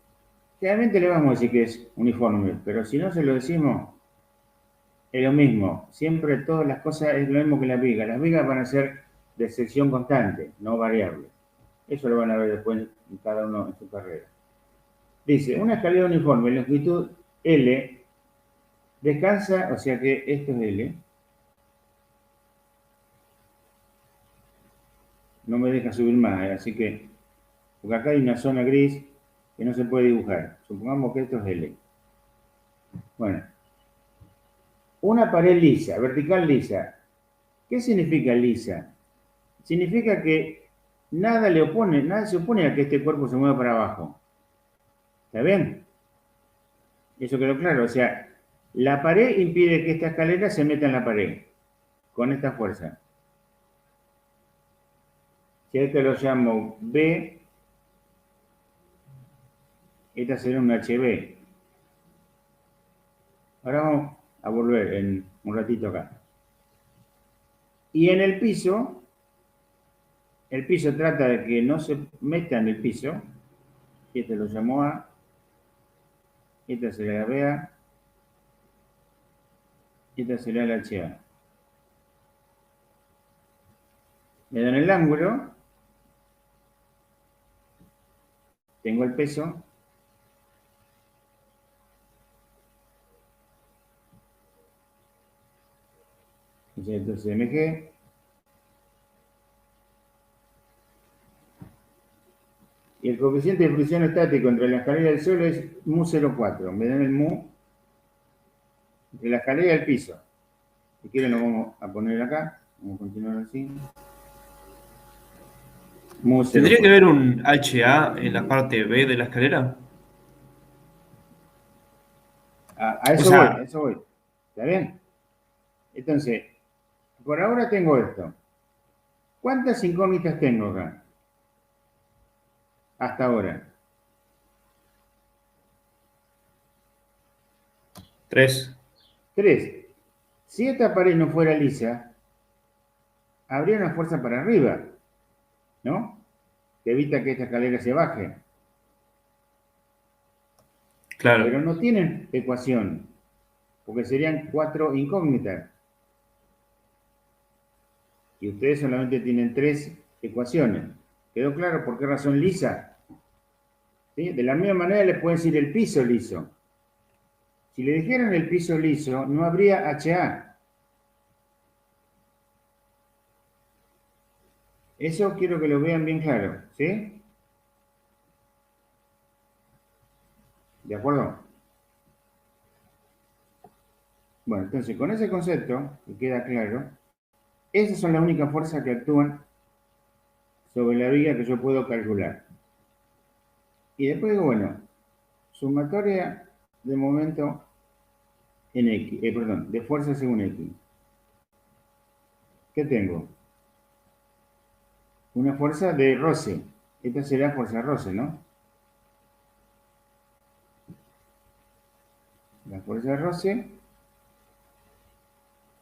realmente le vamos a decir que es uniforme, pero si no se lo decimos, es lo mismo. Siempre todas las cosas es lo mismo que las vigas. Las vigas van a ser de sección constante, no variable. Eso lo van a ver después en cada uno en su carrera. Dice, una escalera uniforme, longitud L, descansa, o sea que esto es L. No me deja subir más, así que, porque acá hay una zona gris que no se puede dibujar. Supongamos que esto es L. Bueno, una pared lisa, vertical lisa. ¿Qué significa lisa? Significa que nada se opone a que este cuerpo se mueva para abajo. ¿Está bien? Eso quedó claro. O sea, la pared impide que esta escalera se meta en la pared con esta fuerza. Si a esto lo llamo B, esta será un HB. Ahora vamos a volver en un ratito acá. Y en el piso trata de que no se meta en el piso. Este lo llamó A. Esta será la BA. Esta será la HA. Me dan el ángulo. Tengo el peso. Entonces MG. Y el coeficiente de fricción estático entre la escalera y el suelo es mu 0,4. Me dan el mu entre la escalera y el piso. Si quieren lo vamos a poner acá. Vamos a continuar así. Mu 0,4. ¿Tendría que haber un HA en la parte B de la escalera? A eso O sea, voy, a eso voy. ¿Está bien? Entonces, por ahora tengo esto. ¿Cuántas incógnitas tengo acá? Hasta ahora. 3. 3. Si esta pared no fuera lisa, habría una fuerza para arriba, ¿no? Que evita que esta escalera se baje. Claro. Pero no tienen ecuación, porque serían 4 incógnitas. Y ustedes solamente tienen 3 ecuaciones. ¿Quedó claro por qué razón lisa? ¿Sí? De la misma manera les pueden decir el piso liso. Si le dijeran el piso liso, no habría HA. Eso quiero que lo vean bien claro, ¿sí? ¿De acuerdo? Bueno, entonces con ese concepto, que queda claro, esas son las únicas fuerzas que actúan sobre la viga que yo puedo calcular. Y después digo, bueno, sumatoria de momento en X, de fuerza según X. ¿Qué tengo? Una fuerza de roce. Esta será fuerza roce, ¿no? La fuerza de roce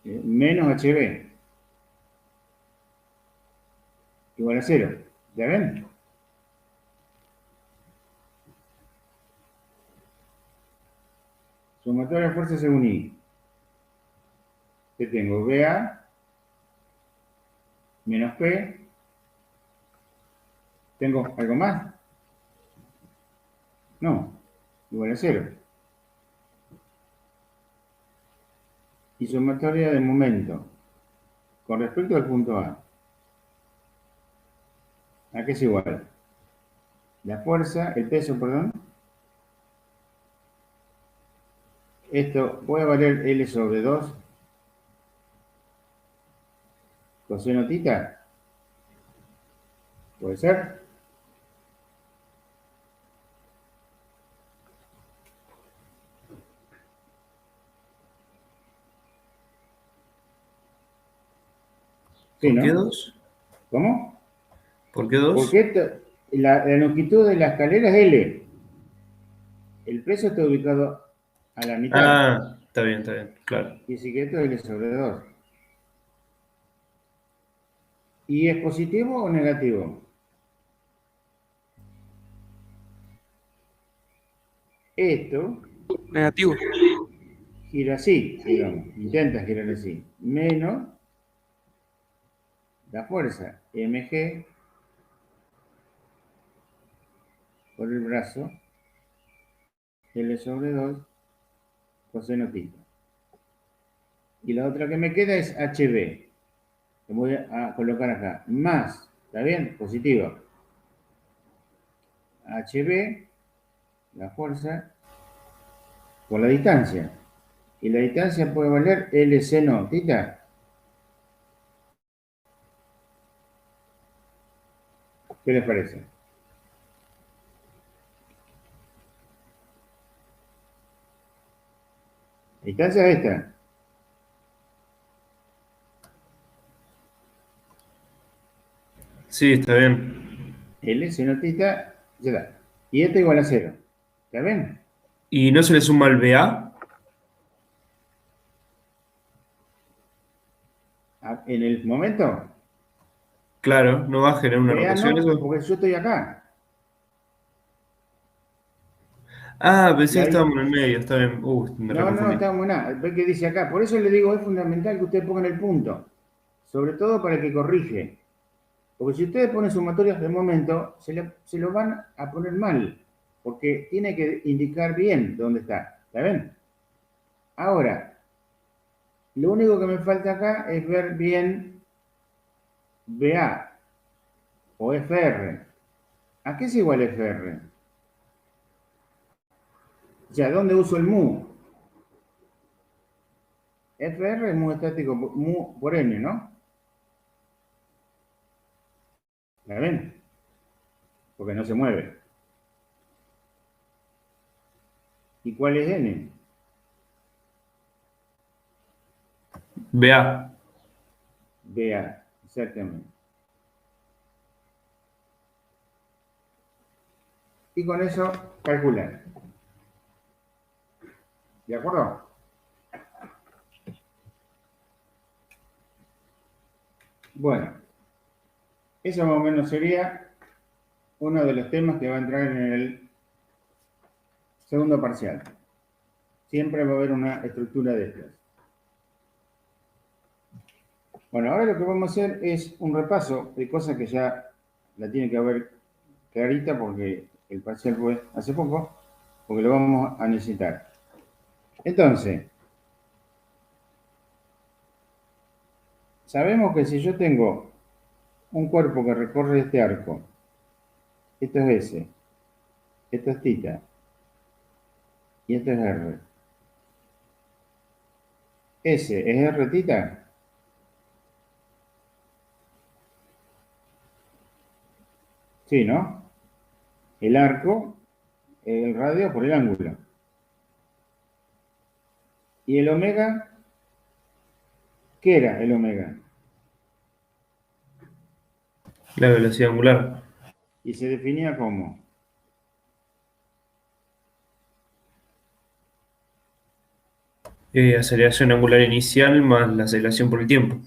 menos HB igual a 0. ¿Ya ven? Sumatoria de fuerza según I. ¿Qué tengo? BA menos P. ¿Tengo algo más? No, igual a 0. Y sumatoria de momento con respecto al punto A. ¿A qué es igual? La fuerza, el peso, perdón. Esto puede valer L sobre 2 coseno tita. ¿Puede ser? Sí, ¿Por qué ¿no? 2? ¿Cómo? ¿Por qué 2? Porque la longitud de la escalera es L. El peso está ubicado a la mitad. Ah, está bien, claro. Y así que esto es L sobre 2. ¿Y es positivo o negativo? Esto Negativo. gira así, digamos, intenta girar así, menos la fuerza mg por el brazo L sobre 2 coseno tita. Y la otra que me queda es hb, que voy a colocar acá, más, ¿está bien? Positiva. hb, la fuerza, por la distancia. Y la distancia puede valer L seno tita. ¿Qué les parece? La distancia es esta. Sí, está bien. L seno tita, ya está. Y esto igual a 0. ¿Está bien? ¿Y no se le suma el BA? En el momento, Claro, ¿no va a generar una vea rotación no, eso? porque yo estoy acá. Ah, pensé que La di- estábamos en el medio, está bien. Me no, reconfundí. está buena. Ve que dice acá. Por eso le digo, es fundamental que ustedes pongan el punto. Sobre todo para el que corrige. Porque si ustedes ponen sumatorias de momento, se lo van a poner mal. Porque tiene que indicar bien dónde está. ¿La ven? Ahora, lo único que me falta acá es ver bien BA o FR. ¿A qué es igual FR? O sea, ¿dónde uso el mu? FR es mu estático, mu por n, ¿no? ¿La ven? Porque no se mueve. ¿Y cuál es n? BA. BA, exactamente. Y con eso calculan. ¿De acuerdo? Bueno, eso más o menos sería uno de los temas que va a entrar en el segundo parcial. Siempre va a haber una estructura de estas. Bueno, ahora lo que vamos a hacer es un repaso de cosas que ya la tiene que haber clarita porque el parcial fue hace poco, porque lo vamos a necesitar. Entonces, sabemos que si yo tengo un cuerpo que recorre este arco, esto es S, esto es tita, y esto es R. S es R tita. Sí, ¿no? El arco, el radio por el ángulo. ¿Y el omega? ¿Qué era el omega? La velocidad angular. Y se definía como Aceleración angular inicial más la aceleración por el tiempo.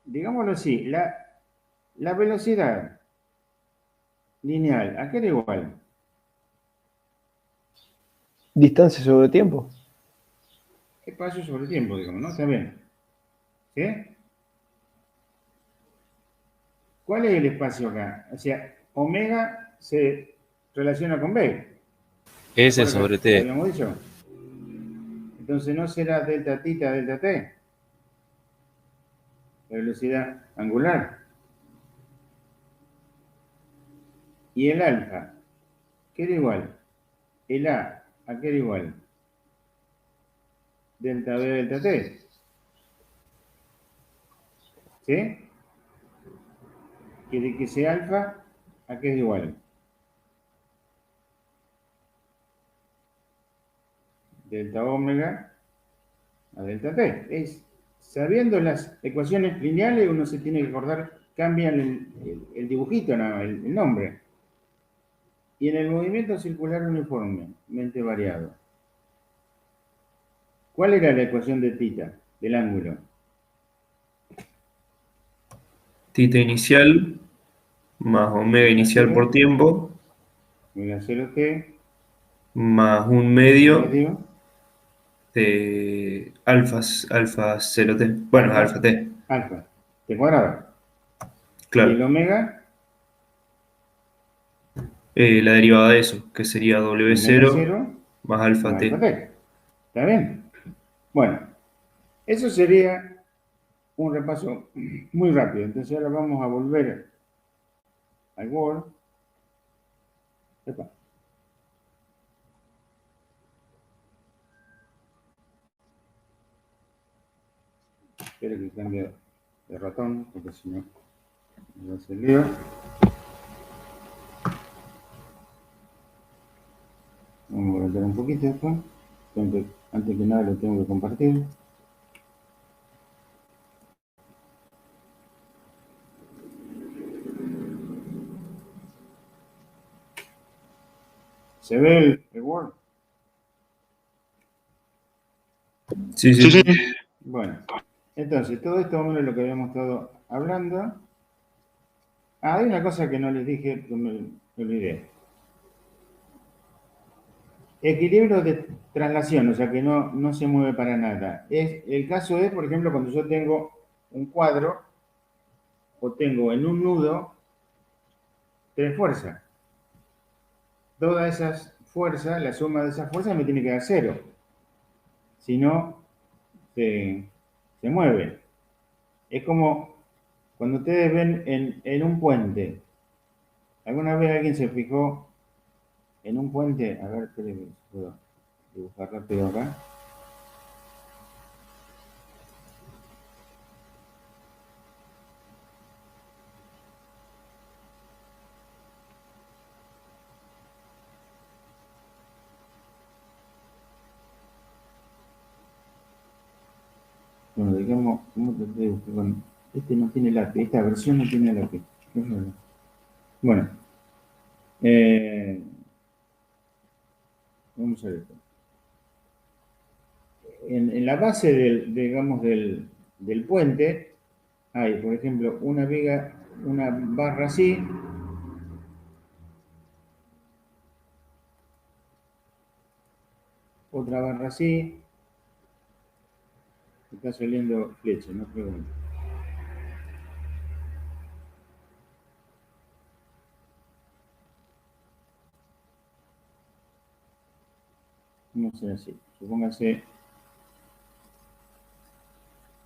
digámoslo así, la velocidad lineal, ¿a qué era igual? Distancia sobre tiempo. Espacio sobre tiempo, digamos, ¿no? Está bien. ¿Sí? ¿Cuál es el espacio acá? O sea, omega se relaciona con B. ¿Se S acuerdan sobre que lo T. habíamos dicho? Entonces, ¿no será delta tita, delta t? La velocidad angular. Y el alfa, ¿qué era igual? El ¿a qué era igual? Delta B, delta T. ¿Sí? Quiere que sea alfa, ¿a qué es igual? Delta omega a delta T. Sabiendo las ecuaciones lineales, uno se tiene que acordar, cambian el dibujito, no, el nombre. Y en el movimiento circular uniformemente variado, ¿cuál era la ecuación de θ, del ángulo? Tita inicial más omega inicial por tiempo Omega 0t más un medio medio de alfa 0t. Bueno, alfa t, alfa, t cuadrado. Y el claro. omega, La derivada de eso, que sería omega W0 0 más alfa más alfa t. t. ¿Está bien? Bueno, eso sería un repaso muy rápido. Entonces ahora vamos a volver al Word. Epa. Espero que cambie de ratón, porque si no, me va a hacer lío. Vamos a adelantar un poquito esto. Antes que nada lo tengo que compartir. ¿Se ve el Word? Sí, Sí, sí. sí. Bueno, entonces todo esto es lo que habíamos estado hablando. Hay una cosa que no les dije, que me olvidé. Equilibrio de traslación, o sea que no se mueve para nada. El caso es, por ejemplo, cuando yo tengo un cuadro o tengo en un nudo tres fuerzas. Todas esas fuerzas, la suma de esas fuerzas me tiene que dar cero. Si no, se mueve. Es como cuando ustedes ven en un puente. ¿Alguna vez alguien se fijó en un puente? A ver, espérenme, si puedo dibujar rápido acá. Bueno, digamos, ¿cómo traté de buscar con...? Este no tiene lápiz, esta versión no tiene lápiz. Bueno, vamos a ver esto. En la base digamos, del puente hay, por ejemplo, una viga, una barra así, otra barra así, está saliendo flecha, no pregunto. Vamos a hacer así, supóngase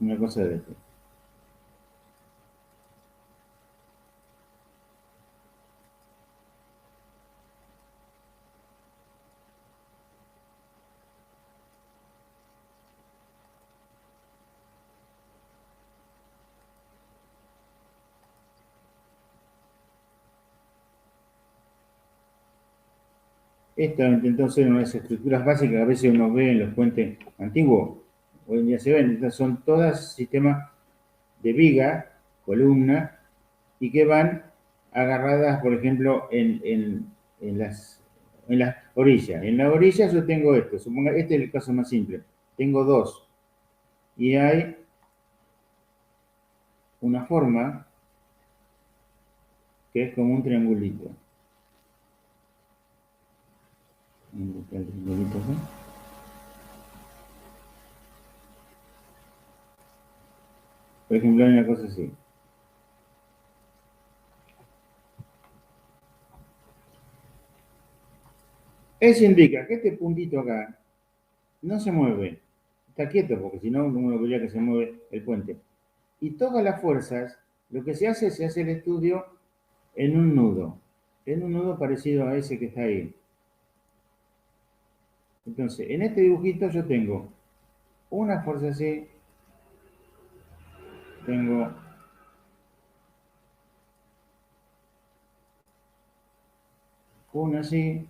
una cosa de esto. Esta intentó ser una de esas estructuras básicas que a veces uno ve en los puentes antiguos. Hoy en día se ven. Estas son todas sistemas de viga, columna, y que van agarradas, por ejemplo, en las orillas. En la orilla yo tengo esto. Suponga, este es el caso más simple. Tengo dos. Y hay una forma que es como un triangulito. El triangulito acá. Por ejemplo, hay una cosa así. Eso indica que este puntito acá no se mueve. Está quieto, porque si no, uno vería que se mueve el puente. Y todas las fuerzas, lo que se hace el estudio en un nudo. en un nudo parecido a ese que está ahí. Entonces, en este dibujito yo tengo una fuerza así, tengo una así,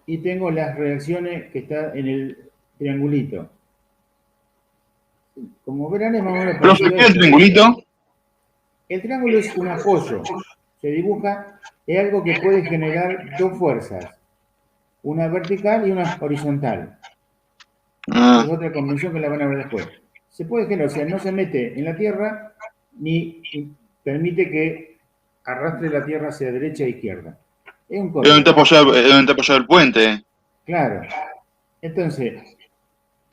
y tengo las reacciones que están en el triangulito. Como verán, es más o menos Profe, parecido a ¿qué es el esto. triangulito? El triángulo es un apoyo. Se dibuja, es algo que puede generar dos fuerzas, una vertical y una horizontal. Ah, Es otra convención que la van a ver después. Se puede generar, o sea, no se mete en la Tierra ni permite que arrastre la Tierra hacia derecha e izquierda. Es un es donde código. es donde está apoyado el puente. Claro. Entonces,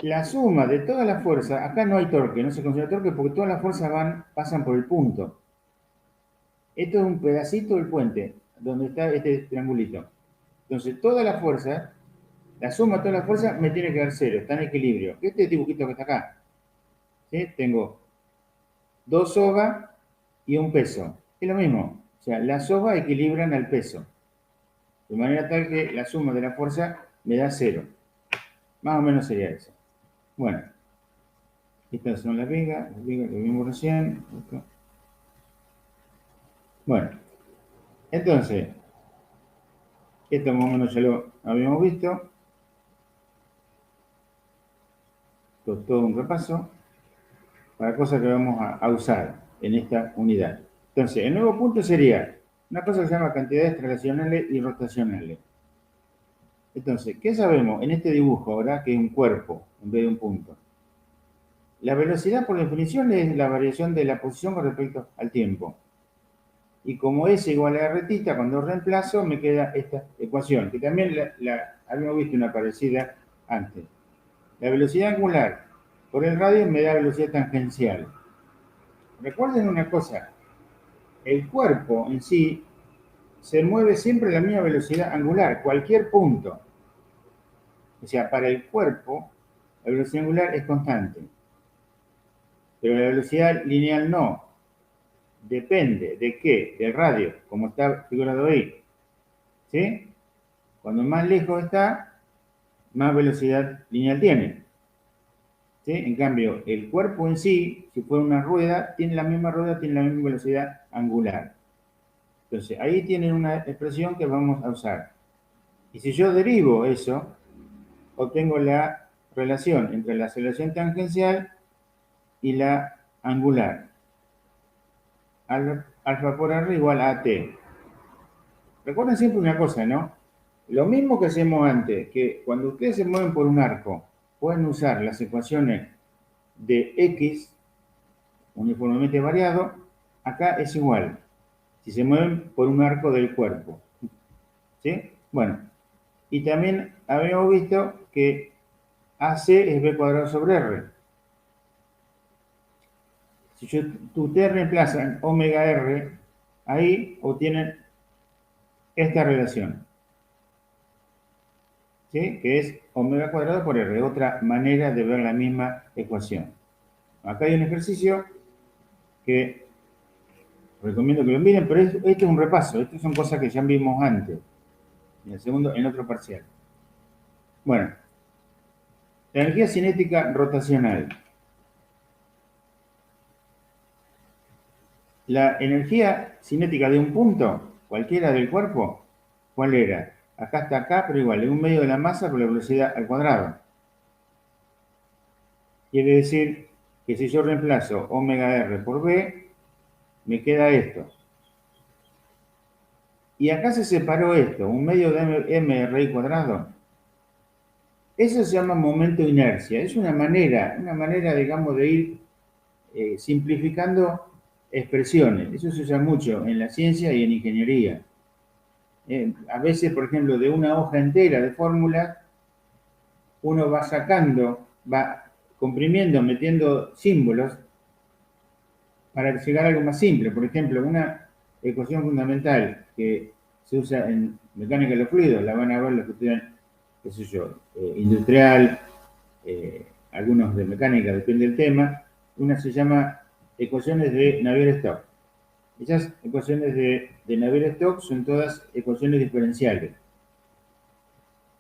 la suma de todas las fuerzas, acá no hay torque, no se considera torque porque todas las fuerzas pasan por el punto. Esto es un pedacito del puente, donde está este triangulito. Entonces, todas las fuerzas, la suma de todas las fuerzas me tiene que dar cero, está en equilibrio. Este dibujito que está acá, ¿sí? Tengo dos sogas y un peso. Es lo mismo. O sea, las sogas equilibran al peso. De manera tal que la suma de la fuerza me da cero. Más o menos sería eso. Bueno, estas son las vigas que vimos recién. Bueno, entonces, esto más o menos ya lo habíamos visto. Todo un repaso para cosas que vamos a usar en esta unidad. Entonces, el nuevo punto sería una cosa que se llama cantidades traslacionales y rotacionales. Entonces, ¿qué sabemos en este dibujo ahora que es un cuerpo en vez de un punto? La velocidad, por definición, es la variación de la posición con respecto al tiempo. Y como S igual a R θ, cuando reemplazo me queda esta ecuación, que también la habíamos visto una parecida antes. La velocidad angular por el radio me da velocidad tangencial. Recuerden una cosa, el cuerpo en sí se mueve siempre a la misma velocidad angular, cualquier punto. O sea, para el cuerpo, la velocidad angular es constante. Pero la velocidad lineal no. Depende de qué, del radio, como está figurado ahí. ¿Sí? Cuando más lejos está, más velocidad lineal tiene. ¿Sí? En cambio, el cuerpo en sí, si fuera una rueda, tiene la misma rueda, tiene la misma velocidad angular. Entonces, ahí tienen una expresión que vamos a usar. Y si yo derivo eso, obtengo la relación entre la aceleración tangencial y la angular. Alfa por R igual a t. Recuerden siempre una cosa, ¿no? Lo mismo que hacemos antes, que cuando ustedes se mueven por un arco, pueden usar las ecuaciones de X uniformemente variado, acá es igual, si se mueven por un arco del cuerpo. ¿Sí? Bueno, y también habíamos visto que AC es B cuadrado sobre R. Si ustedes reemplazan omega R, ahí obtienen esta relación, ¿sí? Que es omega cuadrado por R, otra manera de ver la misma ecuación. Acá hay un ejercicio que recomiendo que lo miren, pero este es un repaso, estas son cosas que ya vimos antes, en el segundo, en otro parcial. Bueno, la energía cinética rotacional. La energía cinética de un punto, cualquiera del cuerpo, ¿cuál era? Acá está acá, pero igual, es un medio de la masa por la velocidad al cuadrado. Quiere decir que si yo reemplazo omega R por B, me queda esto. Y acá se separó esto, un medio de m raíz cuadrado. Eso se llama momento de inercia. Es una manera, digamos, de ir simplificando expresiones. Eso se usa mucho en la ciencia y en ingeniería. A veces, por ejemplo, de una hoja entera de fórmulas, uno va sacando, va comprimiendo, metiendo símbolos para llegar a algo más simple. Por ejemplo, una ecuación fundamental que se usa en mecánica de los fluidos, la van a ver los que estudian, qué sé yo, industrial, algunos de mecánica, depende del tema. Una se llama ecuaciones de Navier-Stokes. Esas ecuaciones de Navier-Stokes son todas ecuaciones diferenciales.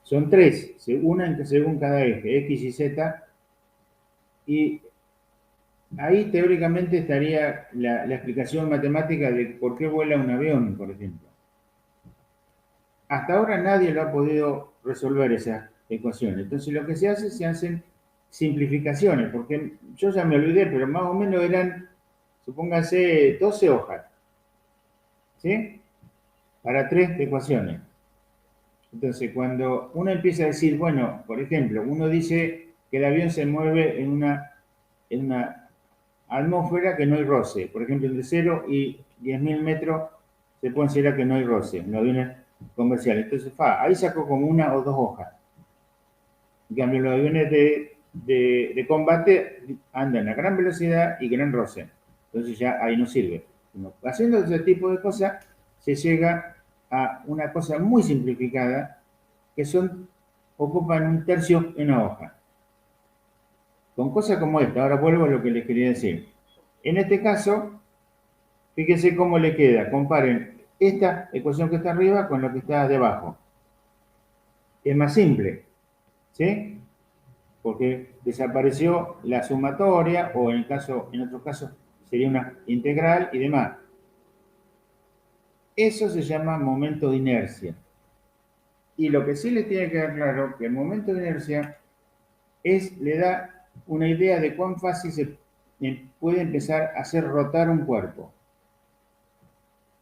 Son tres, una según cada eje, X y Z, y ahí teóricamente estaría la explicación matemática de por qué vuela un avión, por ejemplo. Hasta ahora nadie lo ha podido resolver esas ecuaciones. Entonces lo que se hace, se hacen simplificaciones, porque yo ya me olvidé, pero más o menos eran, supóngase, 12 hojas, ¿sí? Para tres ecuaciones. Entonces, cuando uno empieza a decir, bueno, por ejemplo, uno dice que el avión se mueve en una atmósfera que no hay roce. Por ejemplo, entre 0 y 10.000 metros se puede considerar que no hay roce en los aviones comerciales. Entonces, ahí sacó como una o dos hojas. En cambio, los aviones de combate andan a gran velocidad y gran roce. Entonces ya ahí no sirve. Haciendo ese tipo de cosas, se llega a una cosa muy simplificada, que ocupan un tercio en una hoja. Con cosas como esta, ahora vuelvo a lo que les quería decir. En este caso, fíjense cómo le queda. Comparen esta ecuación que está arriba con lo que está debajo. Es más simple, ¿sí? Porque desapareció la sumatoria, o en otros casos sería una integral y demás. Eso se llama momento de inercia. Y lo que sí les tiene que quedar claro, que el momento de inercia le da una idea de cuán fácil se puede empezar a hacer rotar un cuerpo.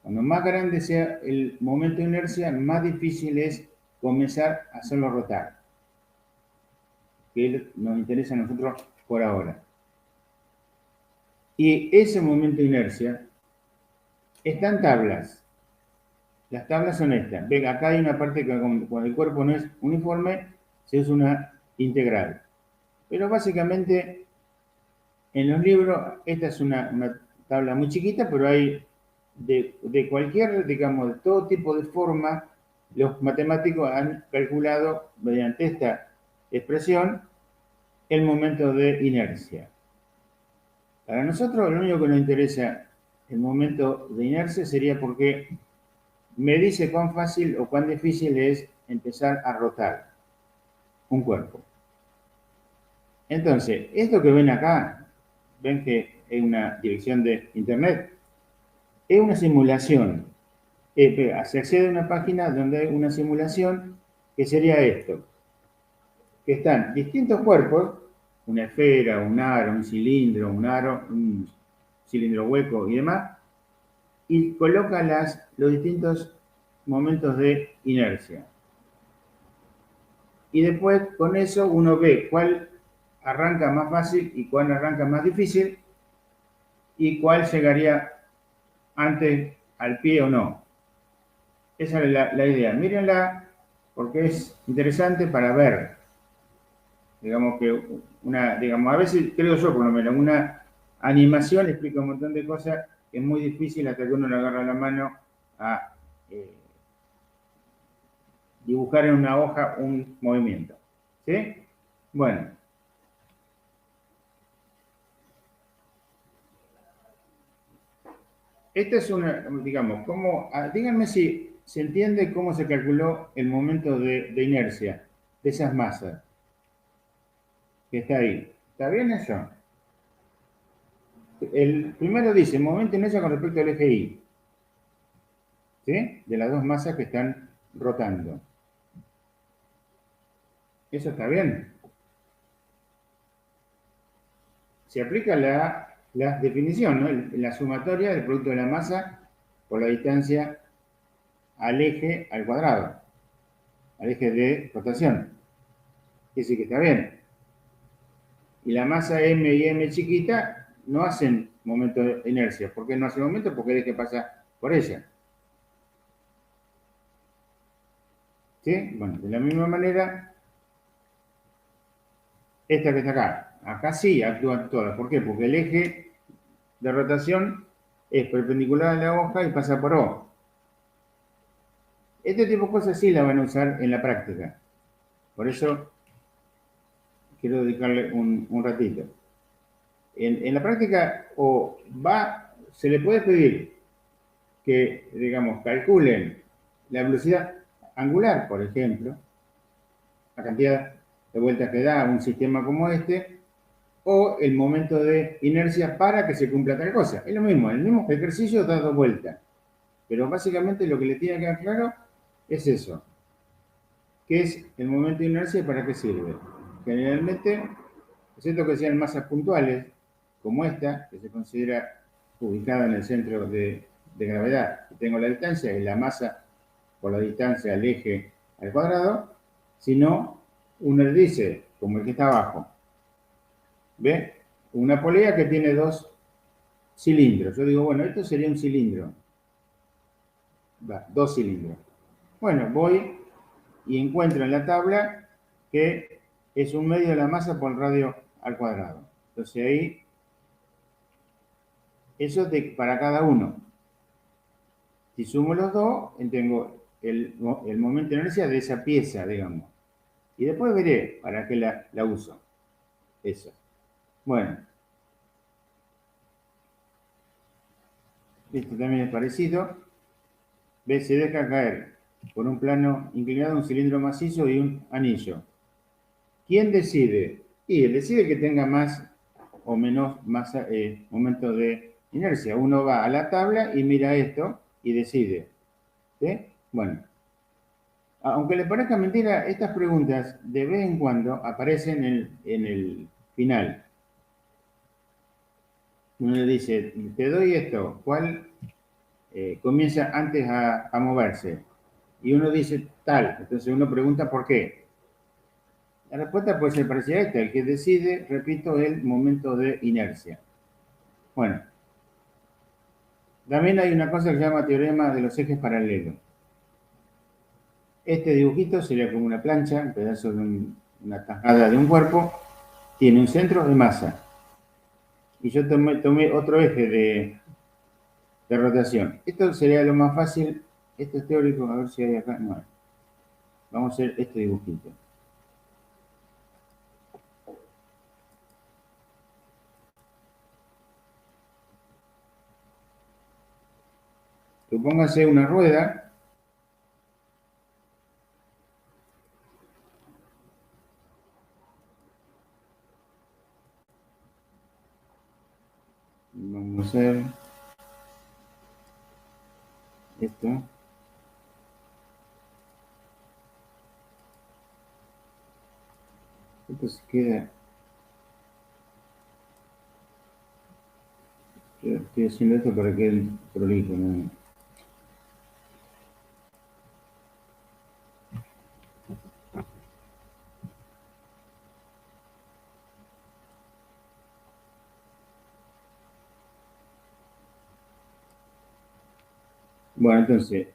Cuando más grande sea el momento de inercia, más difícil es comenzar a hacerlo rotar, que nos interesa a nosotros por ahora. Y ese momento de inercia está en tablas. Las tablas son estas. Ven, acá hay una parte que cuando el cuerpo no es uniforme, se usa una integral. Pero básicamente, en los libros, esta es una tabla muy chiquita, pero hay de cualquier, digamos, de todo tipo de forma, los matemáticos han calculado mediante esta expresión el momento de inercia. Para nosotros, lo único que nos interesa el momento de inercia sería porque me dice cuán fácil o cuán difícil es empezar a rotar un cuerpo. Entonces, esto que ven acá, ven que es una dirección de internet, es una simulación. Se accede a una página donde hay una simulación que sería esto, que están distintos cuerpos, una esfera, un aro, un cilindro, un cilindro hueco y demás, y coloca los distintos momentos de inercia. Y después con eso uno ve cuál arranca más fácil y cuál arranca más difícil y cuál llegaría antes al pie o no. Esa es la idea. Mírenla porque es interesante para ver. Digamos que a veces creo yo por lo menos, una animación explica un montón de cosas que es muy difícil hasta que uno le agarra la mano a dibujar en una hoja un movimiento. ¿Sí? Bueno. Esta es digamos, díganme si se entiende cómo se calculó el momento de inercia de esas masas que está ahí. ¿Está bien eso? El primero dice, momento de inercia con respecto al eje Y. ¿Sí? De las dos masas que están rotando. ¿Eso está bien? Se aplica la definición, ¿no? La sumatoria del producto de la masa por la distancia al eje al cuadrado, al eje de rotación. Quiere decir que está bien. Y la masa m y m chiquita no hacen momento de inercia. ¿Por qué no hacen momento? Porque el eje pasa por ella. ¿Sí? Bueno, de la misma manera, esta que está acá. Acá sí actúan todas. ¿Por qué? Porque el eje de rotación es perpendicular a la hoja y pasa por O. Este tipo de cosas sí las van a usar en la práctica. Por eso quiero dedicarle un ratito. En la práctica se le puede pedir que, digamos, calculen la velocidad angular, por ejemplo, la cantidad de vueltas que da un sistema como este, o el momento de inercia para que se cumpla tal cosa. Es lo mismo, el mismo ejercicio dado vuelta. Pero básicamente lo que le tiene que quedar claro es eso. ¿Qué es el momento de inercia y para qué sirve? Generalmente, excepto que sean masas puntuales, como esta, que se considera ubicada en el centro de gravedad, y tengo la distancia y la masa por la distancia al eje al cuadrado, sino uno le dice, como el que está abajo, ¿ve? Una polea que tiene dos cilindros. Yo digo, bueno, esto sería un cilindro. Va, dos cilindros. Bueno, voy y encuentro en la tabla que es un medio de la masa por el radio al cuadrado. Entonces ahí, eso es para cada uno. Si sumo los dos, tengo el momento de inercia de esa pieza, digamos. Y después veré para qué la uso. Eso. Bueno. Esto también es parecido. ¿Ves? Se deja caer por un plano inclinado un cilindro macizo y un anillo. ¿Quién decide? Y él decide que tenga más o menos momento de inercia. Uno va a la tabla y mira esto y decide. ¿Sí? Bueno, aunque les parezca mentira, estas preguntas de vez en cuando aparecen en el final. Uno le dice, te doy esto, ¿cuál comienza antes a moverse? Y uno dice tal, entonces uno pregunta por qué. La respuesta puede ser parecida a esta, el que decide, repito, el momento de inercia. Bueno, también hay una cosa que se llama teorema de los ejes paralelos. Este dibujito sería como una plancha, un pedazo de una tajada de un cuerpo, tiene un centro de masa. Y yo tomé otro eje de rotación. Esto sería lo más fácil, esto es teórico, a ver si hay acá, no hay. Vamos a hacer este dibujito. Supóngase una rueda. Vamos a hacer esto. Esto se queda. Yo estoy haciendo esto para que quede prolijo, ¿no? Bueno, entonces,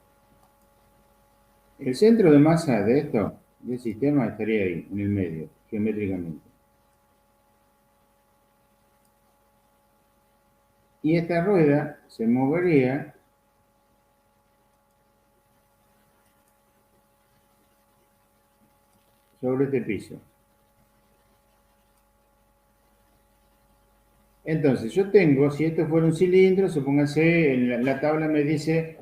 el centro de masa de esto, del sistema, estaría ahí, en el medio, geométricamente. Y esta rueda se movería sobre este piso. Entonces, yo tengo, si esto fuera un cilindro, supóngase, en la tabla me dice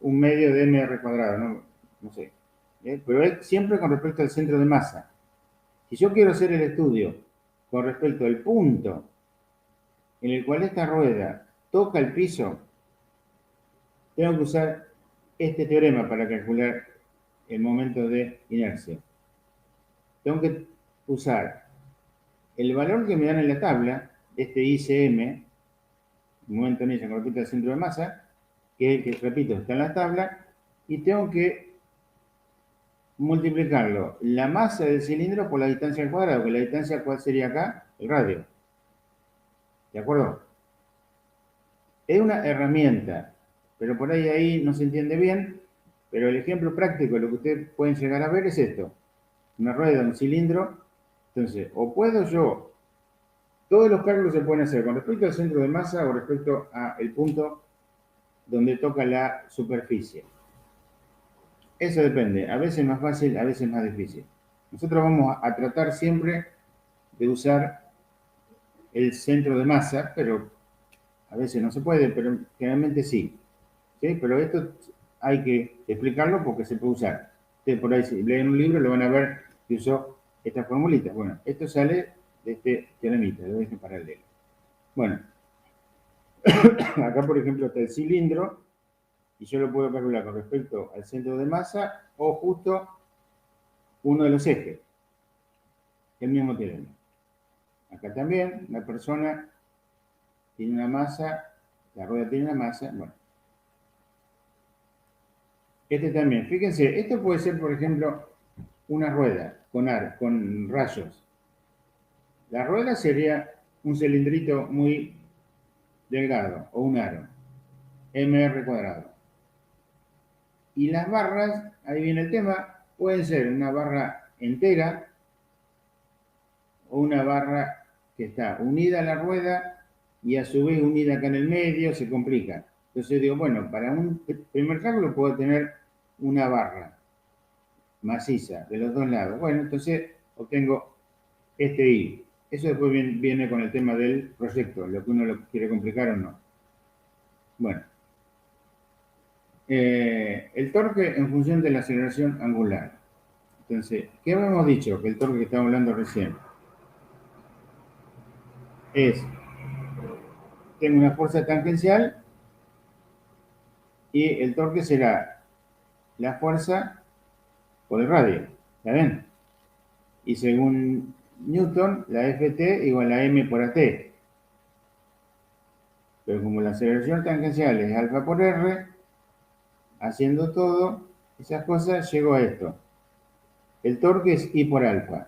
un medio de mr cuadrado, no sé. Pero es siempre con respecto al centro de masa. Si yo quiero hacer el estudio con respecto al punto en el cual esta rueda toca el piso, tengo que usar este teorema para calcular el momento de inercia. Tengo que usar el valor que me dan en la tabla, este ICM, momento de inercia con respecto al centro de masa, que repito, está en la tabla, y tengo que multiplicarlo, la masa del cilindro por la distancia al cuadrado, que la distancia, ¿cuál sería acá? El radio. ¿De acuerdo? Es una herramienta, pero por ahí no se entiende bien, pero el ejemplo práctico, lo que ustedes pueden llegar a ver es esto. Una rueda, un cilindro. Entonces, o puedo yo, todos los cálculos se pueden hacer con respecto al centro de masa o respecto al punto donde toca la superficie. Eso depende, a veces más fácil, a veces más difícil. Nosotros vamos a tratar siempre de usar el centro de masa, pero a veces no se puede, pero generalmente sí. ¿sí? Pero esto hay que explicarlo porque se puede usar. Ustedes por ahí, si leen un libro, lo van a ver que usó estas formulitas. Bueno, esto sale de este teoremita, de este paralelo. Bueno, acá, por ejemplo, está el cilindro, y yo lo puedo calcular con respecto al centro de masa o justo uno de los ejes, el mismo teorema. Acá también, la persona tiene una masa, la rueda tiene una masa, bueno. Este también, fíjense, esto puede ser, por ejemplo, una rueda con rayos. La rueda sería un cilindrito muy delgado, o un aro, mr cuadrado. Y las barras, ahí viene el tema, pueden ser una barra entera o una barra que está unida a la rueda y a su vez unida acá en el medio, se complica. Entonces digo, bueno, para un primer cálculo puedo tener una barra maciza de los dos lados. Bueno, entonces obtengo este I. Eso después viene con el tema del proyecto, lo que uno lo quiere complicar o no. Bueno. El torque en función de la aceleración angular. Entonces, ¿qué habíamos dicho? Que el torque que estábamos hablando recién es, tengo una fuerza tangencial y el torque será la fuerza por el radio. ¿Está bien? Y según Newton, la Ft igual a m por at. Pero como la aceleración tangencial es alfa por r, haciendo todo esas cosas, llego a esto. El torque es I por alfa.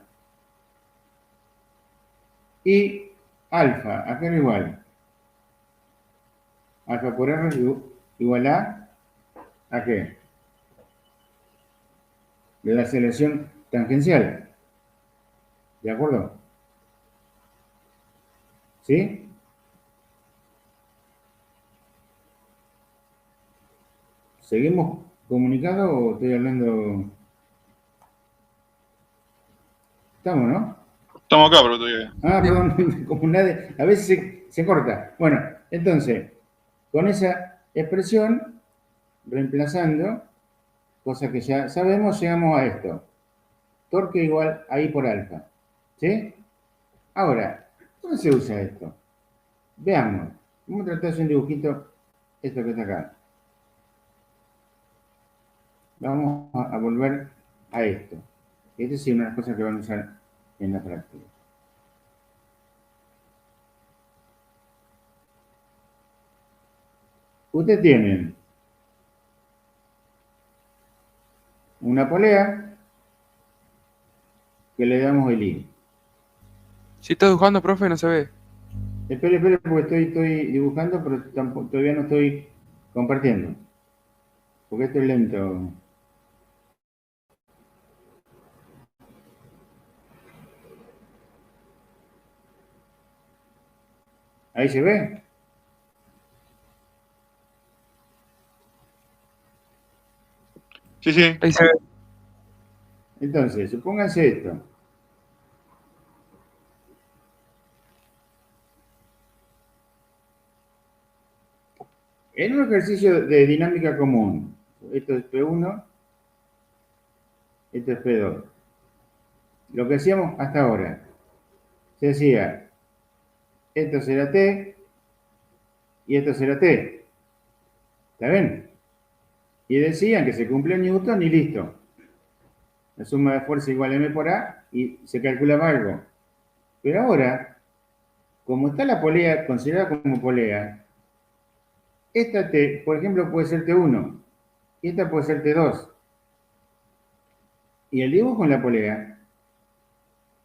Y alfa, acá era igual. Alfa por r igual ¿a qué? De la aceleración tangencial. ¿De acuerdo? ¿Sí? ¿Seguimos comunicados o estoy hablando? Estamos, ¿no? Estamos acá, pero todavía. Ah, perdón, como nadie, a veces se corta. Bueno, entonces, con esa expresión, reemplazando, cosa que ya sabemos, llegamos a esto. Torque igual a I por alfa. ¿Sí? Ahora, ¿cómo se usa esto? Veamos. Vamos a tratar de hacer un dibujito, esto que está acá. Vamos a volver a esto. Esta es una de las cosas que van a usar en la práctica. Ustedes tienen una polea que le damos el I. Si estás dibujando, profe, no se ve. Espere, porque estoy dibujando, pero todavía no estoy compartiendo. Porque esto es lento. ¿Ahí se ve? Sí, sí. Ahí se ve. Entonces, supónganse esto. En un ejercicio de dinámica común, esto es P1, esto es P2. Lo que hacíamos hasta ahora, se decía, esto será T y esto será T. ¿Está bien? Y decían que se cumple Newton y listo. La suma de fuerza igual a M por A y se calculaba algo. Pero ahora, como está la polea considerada como polea, esta T, por ejemplo, puede ser T1 y esta puede ser T2. Y el dibujo en la polea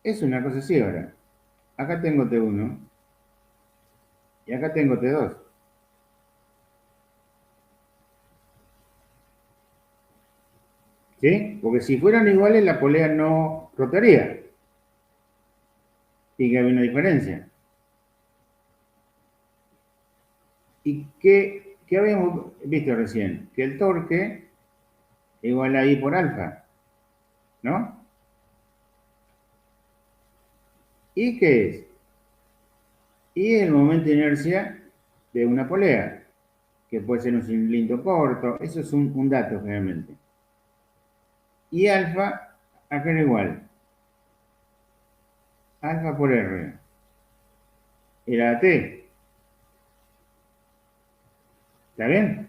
es una cosa así ahora. Acá tengo T1 y acá tengo T2. ¿Sí? Porque si fueran iguales, la polea no rotaría. Y que había una diferencia. ¿Y qué habíamos visto recién? Que el torque igual a I por alfa. ¿No? ¿Y qué es? Y el momento de inercia de una polea, que puede ser un cilindro corto, eso es un dato generalmente. Y alfa, acá era igual. Alfa por R. Era T. ¿Está bien?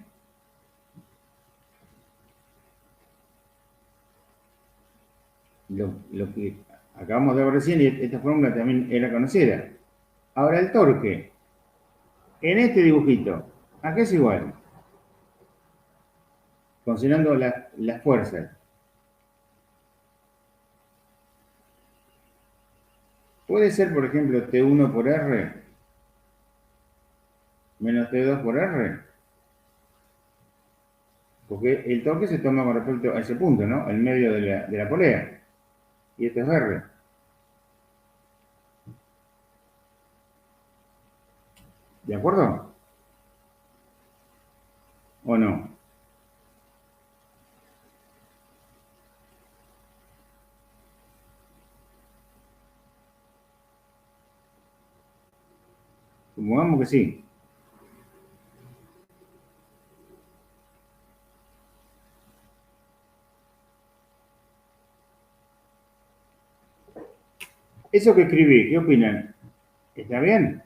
Lo que acabamos de ver recién, y esta fórmula también era conocida. Ahora el torque. En este dibujito, ¿a qué es igual? Considerando las fuerzas. Puede ser, por ejemplo, T1 por R menos T2 por R. Porque el torque se toma con respecto a ese punto, ¿no? El medio de la polea. Y esto es R. ¿De acuerdo? ¿O no? Supongamos que sí. Eso que escribí, ¿qué opinan? ¿Está bien?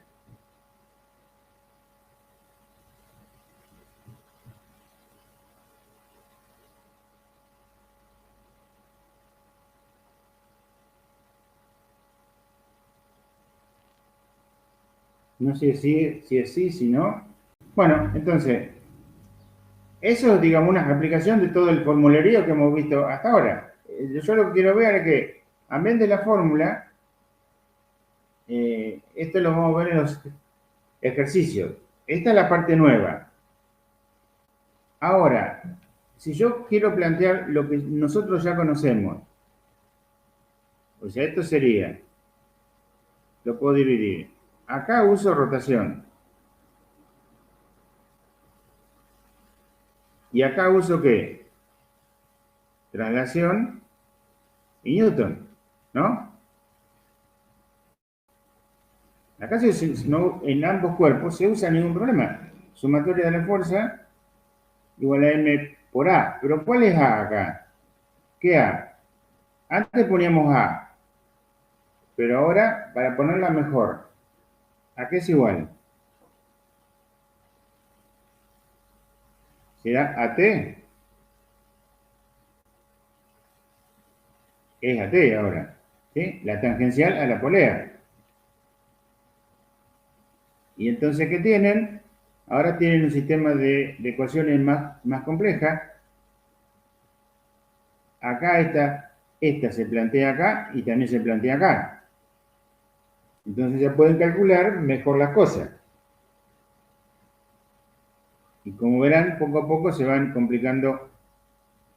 No sé si es sí, si no. Bueno, entonces, eso es, digamos, una aplicación de todo el formulario que hemos visto hasta ahora. Yo lo que quiero ver es que, a vez de la fórmula, esto lo vamos a ver en los ejercicios. Esta es la parte nueva. Ahora, si yo quiero plantear lo que nosotros ya conocemos, o sea, esto sería, lo puedo dividir. Acá uso rotación. Y acá uso ¿qué? Traslación y Newton, ¿no? Acá no, en ambos cuerpos se usa ningún problema. Sumatoria de la fuerza igual a M por A. Pero ¿cuál es A acá? ¿Qué A? Antes poníamos A. Pero ahora, para ponerla mejor, ¿a qué es igual? ¿Será AT? Es AT ahora. ¿Sí? La tangencial a la polea. Y entonces, ¿qué tienen? Ahora tienen un sistema de ecuaciones más compleja. Acá esta se plantea acá y también se plantea acá. Entonces ya pueden calcular mejor las cosas. Y como verán, poco a poco se van complicando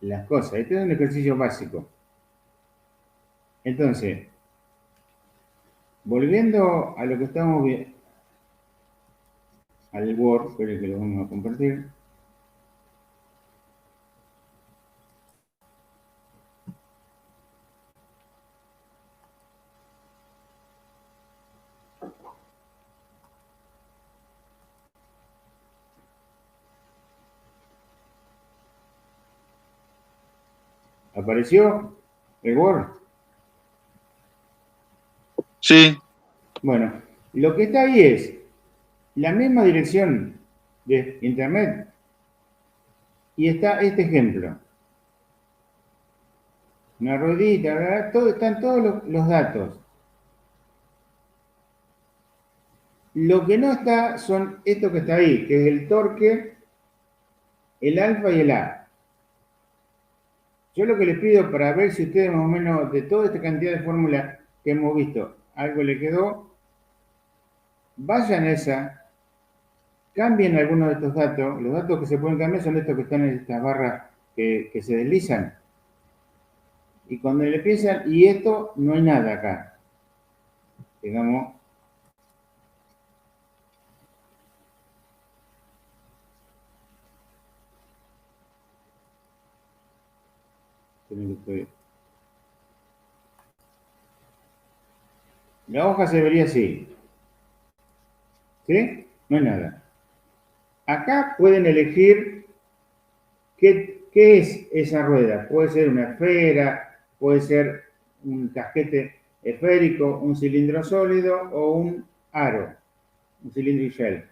las cosas. Este es un ejercicio básico. Entonces, volviendo a lo que estamos viendo, al Word, espero que lo vamos a compartir. ¿Apareció el Word? Sí, Bueno, lo que está ahí es la misma dirección de Internet y está este ejemplo. Una ruedita, ¿verdad? Están todos los datos. Lo que no está son esto que está ahí, que es el torque, el alfa y el A. Yo lo que les pido para ver si ustedes más o menos de toda esta cantidad de fórmulas que hemos visto, algo le quedó, vayan a esa, cambien algunos de estos datos. Los datos que se pueden cambiar son estos que están en estas barras que se deslizan. Y cuando le piensan, y esto no hay nada acá. Digamos, la hoja se vería así. ¿Sí? No hay nada. Acá pueden elegir qué es esa rueda. Puede ser una esfera, puede ser un casquete esférico, un cilindro sólido o un aro, un cilindro y shell.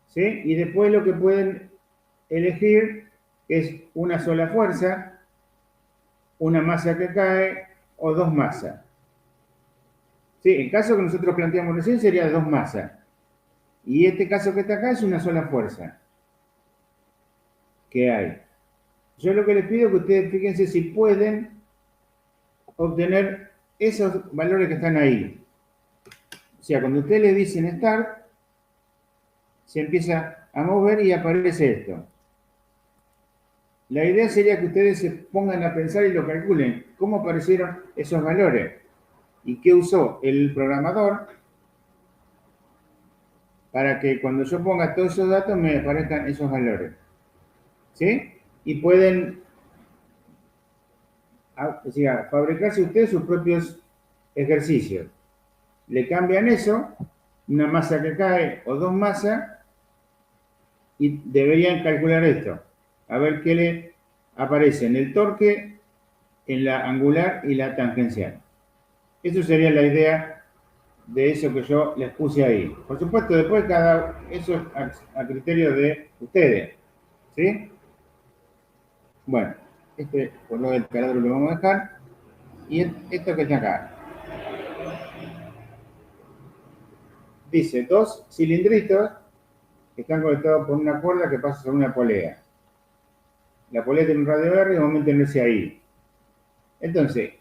¿Sí? Y después lo que pueden elegir es una sola fuerza, una masa que cae o dos masas. ¿Sí? El caso que nosotros planteamos recién sería dos masas. Y este caso que está acá es una sola fuerza que hay. Yo lo que les pido es que ustedes fíjense si pueden obtener esos valores que están ahí. O sea, cuando ustedes le dicen Start, se empieza a mover y aparece esto. La idea sería que ustedes se pongan a pensar y lo calculen. ¿Cómo aparecieron esos valores? ¿Y qué usó el programador para que cuando yo ponga todos esos datos me aparezcan esos valores? ¿Sí? Y pueden fabricarse ustedes sus propios ejercicios. Le cambian eso, una masa que cae o dos masas, y deberían calcular esto. A ver qué le aparece en el torque, en la angular y la tangencial. Eso sería la idea de eso que yo les puse ahí. Por supuesto, después eso es a criterio de ustedes. ¿Sí? Bueno, por lo del taladro lo vamos a dejar. Y esto que está acá. Dice, dos cilindritos que están conectados por una cuerda que pasa sobre una polea. La polea tiene un radio R y va a mantenerse ahí. Entonces,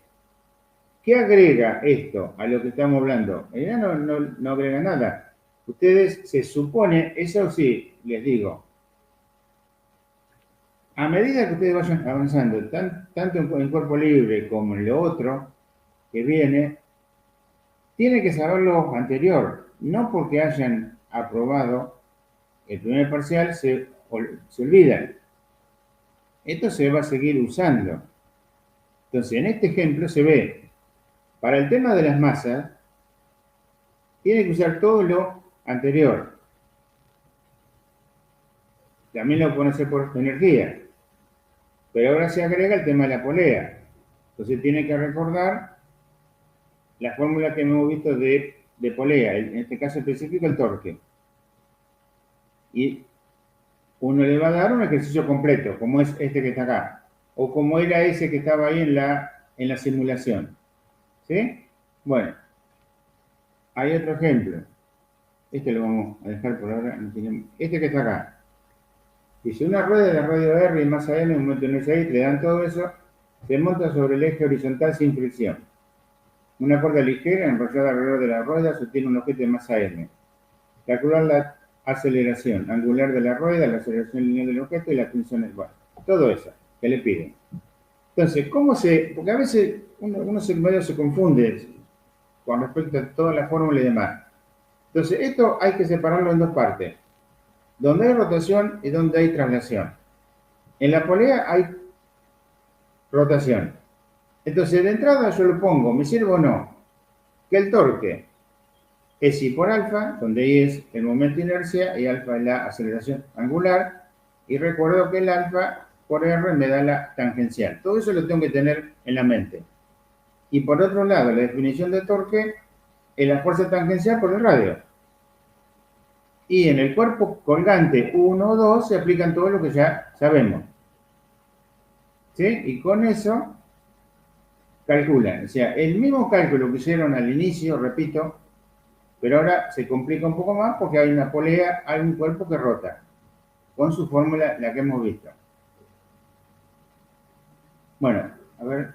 ¿qué agrega esto a lo que estamos hablando? Ya no agrega nada. Ustedes se supone, eso sí, les digo, a medida que ustedes vayan avanzando, tanto en el cuerpo libre como en lo otro que viene, tienen que saber lo anterior. No porque hayan aprobado el primer parcial se olvidan. Esto se va a seguir usando. Entonces, en este ejemplo se ve, para el tema de las masas, tiene que usar todo lo anterior. También lo pueden hacer por energía. Pero ahora se agrega el tema de la polea. Entonces tiene que recordar la fórmula que hemos visto de polea, en este caso específico el torque. Y uno le va a dar un ejercicio completo, como es este que está acá, o como era ese que estaba ahí en la simulación. ¿Sí? Bueno, hay otro ejemplo. Este lo vamos a dejar por ahora. Este que está acá. Dice, una rueda de radio R y masa M, un momento en ese ahí, le dan todo eso, se monta sobre el eje horizontal sin fricción. Una cuerda ligera enrollada alrededor de la rueda sostiene un objeto de masa M. Calcular la aceleración angular de la rueda, la aceleración lineal del objeto y las tensiones bajas. Todo eso que le piden. Entonces, porque a veces uno medio se confunde con respecto a toda la fórmula y demás. Entonces, esto hay que separarlo en dos partes. Donde hay rotación y donde hay traslación. En la polea hay rotación. Entonces, de entrada yo lo pongo, ¿me sirve o no? Que el torque es I por alfa, donde I es el momento de inercia y alfa es la aceleración angular. Y recuerdo que el alfa por R me da la tangencial. Todo eso lo tengo que tener en la mente. Y por otro lado, la definición de torque es la fuerza tangencial por el radio. Y en el cuerpo colgante 1 o 2 se aplican todo lo que ya sabemos. ¿Sí? Y con eso calculan. O sea, el mismo cálculo que hicieron al inicio, repito, pero ahora se complica un poco más porque hay una polea, hay un cuerpo que rota, con su fórmula, la que hemos visto. Bueno, a ver.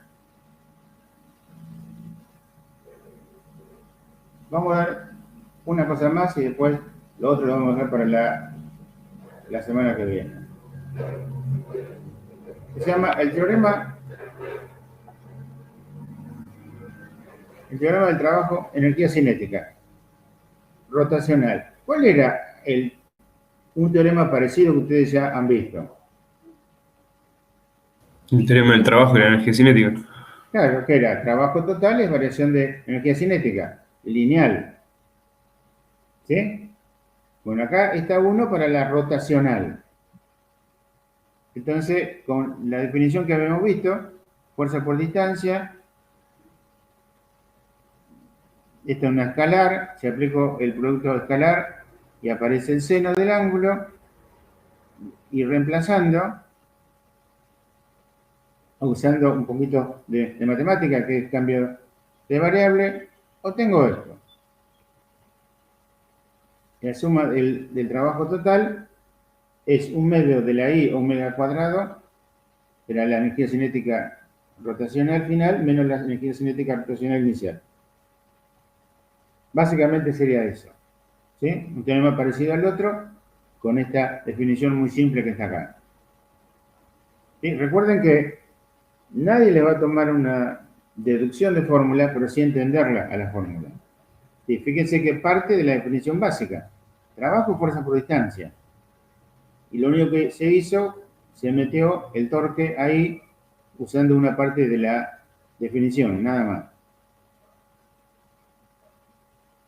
Vamos a dar una cosa más y después lo otro lo vamos a dejar para la semana que viene. Se llama el teorema del trabajo energía cinética rotacional. ¿Cuál era un teorema parecido que ustedes ya han visto? El teorema del trabajo y la energía cinética. Claro, que era trabajo total es variación de energía cinética, lineal. ¿Sí? Bueno, acá está 1 para la rotacional. Entonces, con la definición que habíamos visto, fuerza por distancia, esta es una escalar, se aplicó el producto escalar y aparece el seno del ángulo, y reemplazando, usando un poquito de matemática, que es cambio de variable, obtengo esto. La suma del trabajo total es 1/2 de la I omega al cuadrado, que era la energía cinética rotacional final, menos la energía cinética rotacional inicial. Básicamente sería eso. ¿Sí? Un teorema parecido al otro, con esta definición muy simple que está acá. ¿Sí? Recuerden que nadie le va a tomar una deducción de fórmula, pero sí entenderla a la fórmula. ¿Sí? Fíjense que parte de la definición básica. Trabajo y fuerza por distancia. Y lo único que se hizo, se metió el torque ahí usando una parte de la definición, nada más.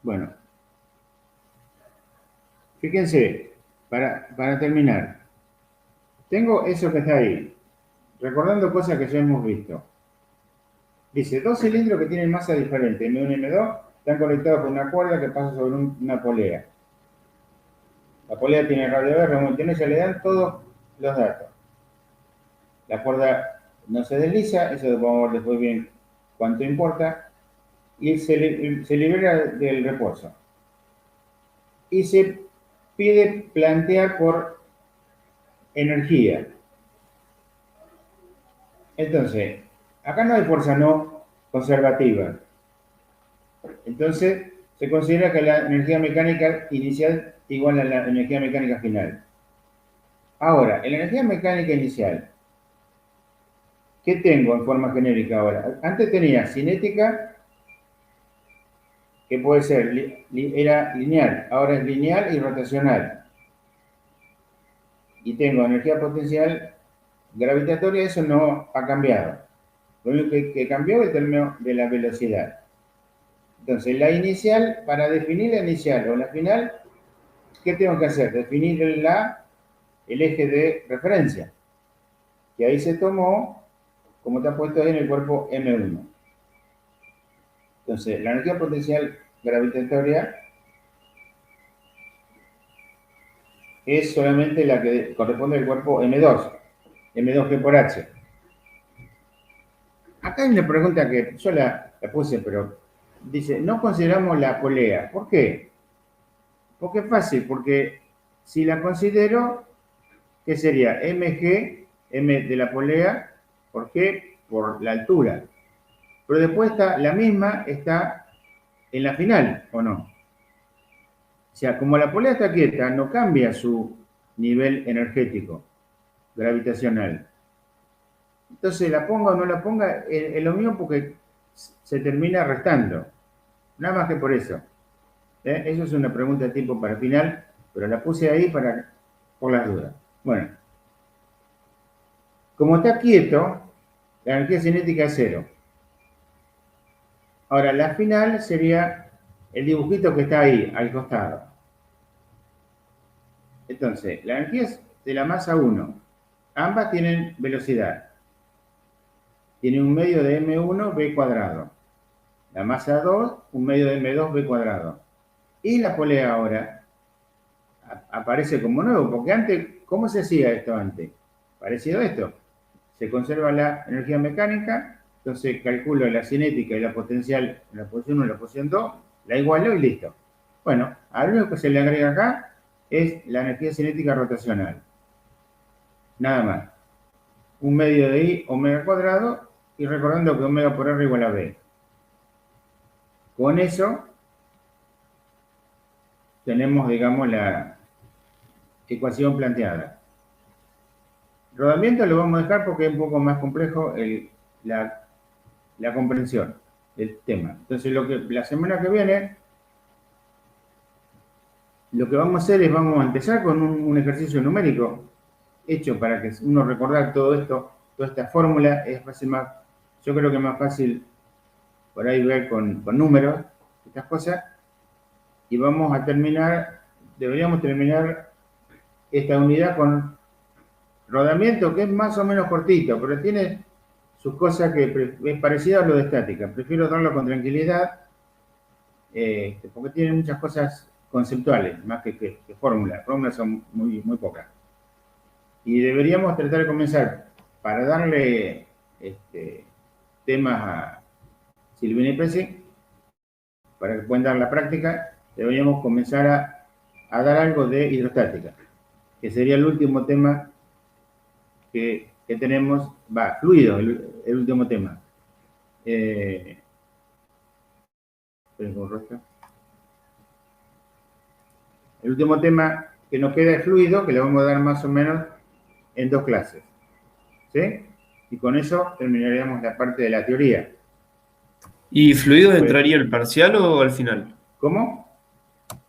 Bueno, fíjense, para terminar, tengo eso que está ahí, recordando cosas que ya hemos visto. Dice, 2 cilindros que tienen masa diferente, M1 y M2, están conectados por una cuerda que pasa sobre una polea. La polea tiene radio de remontión, ya le dan todos los datos. La cuerda no se desliza, eso vamos a ver después bien cuánto importa, y se libera del reposo. Y se pide plantear por energía. Entonces, acá no hay fuerza no conservativa. Entonces, se considera que la energía mecánica inicial igual a la energía mecánica final. Ahora, en la energía mecánica inicial, ¿qué tengo en forma genérica ahora? Antes tenía cinética, que puede ser, era lineal, ahora es lineal y rotacional. Y tengo energía potencial gravitatoria, eso no ha cambiado. Lo único que cambió es el término de la velocidad. Entonces, la inicial, para definir la inicial o la final, ¿qué tengo que hacer? Definir el eje de referencia, que ahí se tomó, como está puesto ahí en el cuerpo M1. Entonces, la energía potencial gravitatoria es solamente la que corresponde al cuerpo M2, M2G por H. Acá hay una pregunta que yo la puse, pero dice, no consideramos la polea. ¿Por qué? Porque es fácil, porque si la considero, ¿qué sería? MG, M de la polea, ¿por qué? Por la altura. Pero después la misma está en la final, ¿o no? O sea, como la polea está quieta, no cambia su nivel energético gravitacional. Entonces, la ponga o no la ponga, es lo mismo porque se termina restando. Nada más que por eso. Eso es una pregunta de tiempo para final, pero la puse ahí por las dudas. Bueno, como está quieto, la energía cinética es 0. Ahora, la final sería el dibujito que está ahí, al costado. Entonces, la energía es de la masa 1. Ambas tienen velocidad. Tiene un medio de M1 V cuadrado. La masa 2, un medio de M2 V cuadrado. Y la polea ahora aparece como nuevo, porque antes, ¿cómo se hacía esto antes? Parecido a esto. Se conserva la energía mecánica, entonces calculo la cinética y la potencial en la posición 1 y la posición 2, la igualo y listo. Bueno, a lo único que se le agrega acá es la energía cinética rotacional. Nada más. Un medio de I omega cuadrado, y recordando que omega por R igual a B. Con eso tenemos, digamos, la ecuación planteada. Rodamiento lo vamos a dejar porque es un poco más complejo la comprensión del tema. Entonces, la semana que viene, lo que vamos a hacer es, vamos a empezar con un ejercicio numérico hecho para que uno recordar todo esto, toda esta fórmula. Es fácil más, yo creo que es más fácil por ahí ver con números estas cosas. Y vamos a terminar deberíamos terminar esta unidad con rodamiento, que es más o menos cortito, pero tiene sus cosas que es parecido a lo de estática. Prefiero darlo con tranquilidad, porque tiene muchas cosas conceptuales, más que fórmulas. Fórmulas son muy, muy pocas. Y deberíamos tratar de comenzar, para darle temas a Silvina y Presi, para que puedan dar la práctica, deberíamos comenzar a dar algo de hidrostática, que sería el último tema que tenemos, fluido, el último tema. El último tema que nos queda es fluido, que le vamos a dar más o menos en 2 clases. ¿Sí? Y con eso terminaríamos la parte de la teoría. ¿Y fluidos entraría al parcial o al final? ¿Cómo?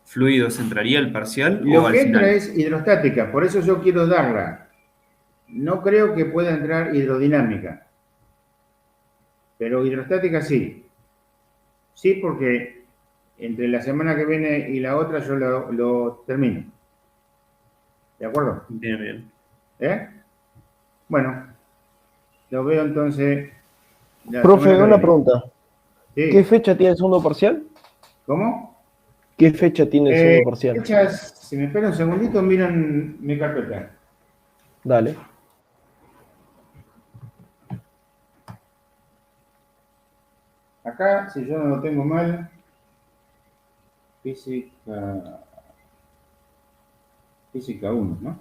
¿Fluidos entraría al parcial o Lo al que entra final? es hidrostática, por eso yo quiero darla. No creo que pueda entrar hidrodinámica, pero hidrostática sí. Sí, porque entre la semana que viene y la otra yo lo termino. ¿De acuerdo? Bien, bien. Bueno, lo veo entonces. La Profe, semana que una viene. pregunta. Sí. ¿Qué fecha tiene el segundo parcial? ¿Cómo? ¿Qué fecha tiene el segundo parcial? Fechas, si me esperan un segundito, miran mi carpeta. Dale. Acá, si yo no lo tengo mal, física 1, ¿no?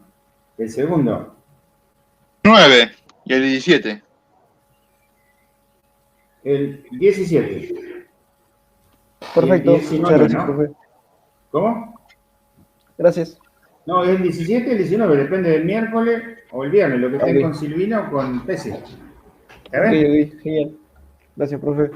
El segundo, 9 y el 17. el 17. Perfecto. Y el 19, Muchas gracias, ¿no? profe. ¿Cómo? Gracias. No, es el 17 y el 19, depende del miércoles o el viernes, lo que estén Ok. con Silvina o con Pese. ¿Está Ok, bien? ok, genial. Gracias, profe.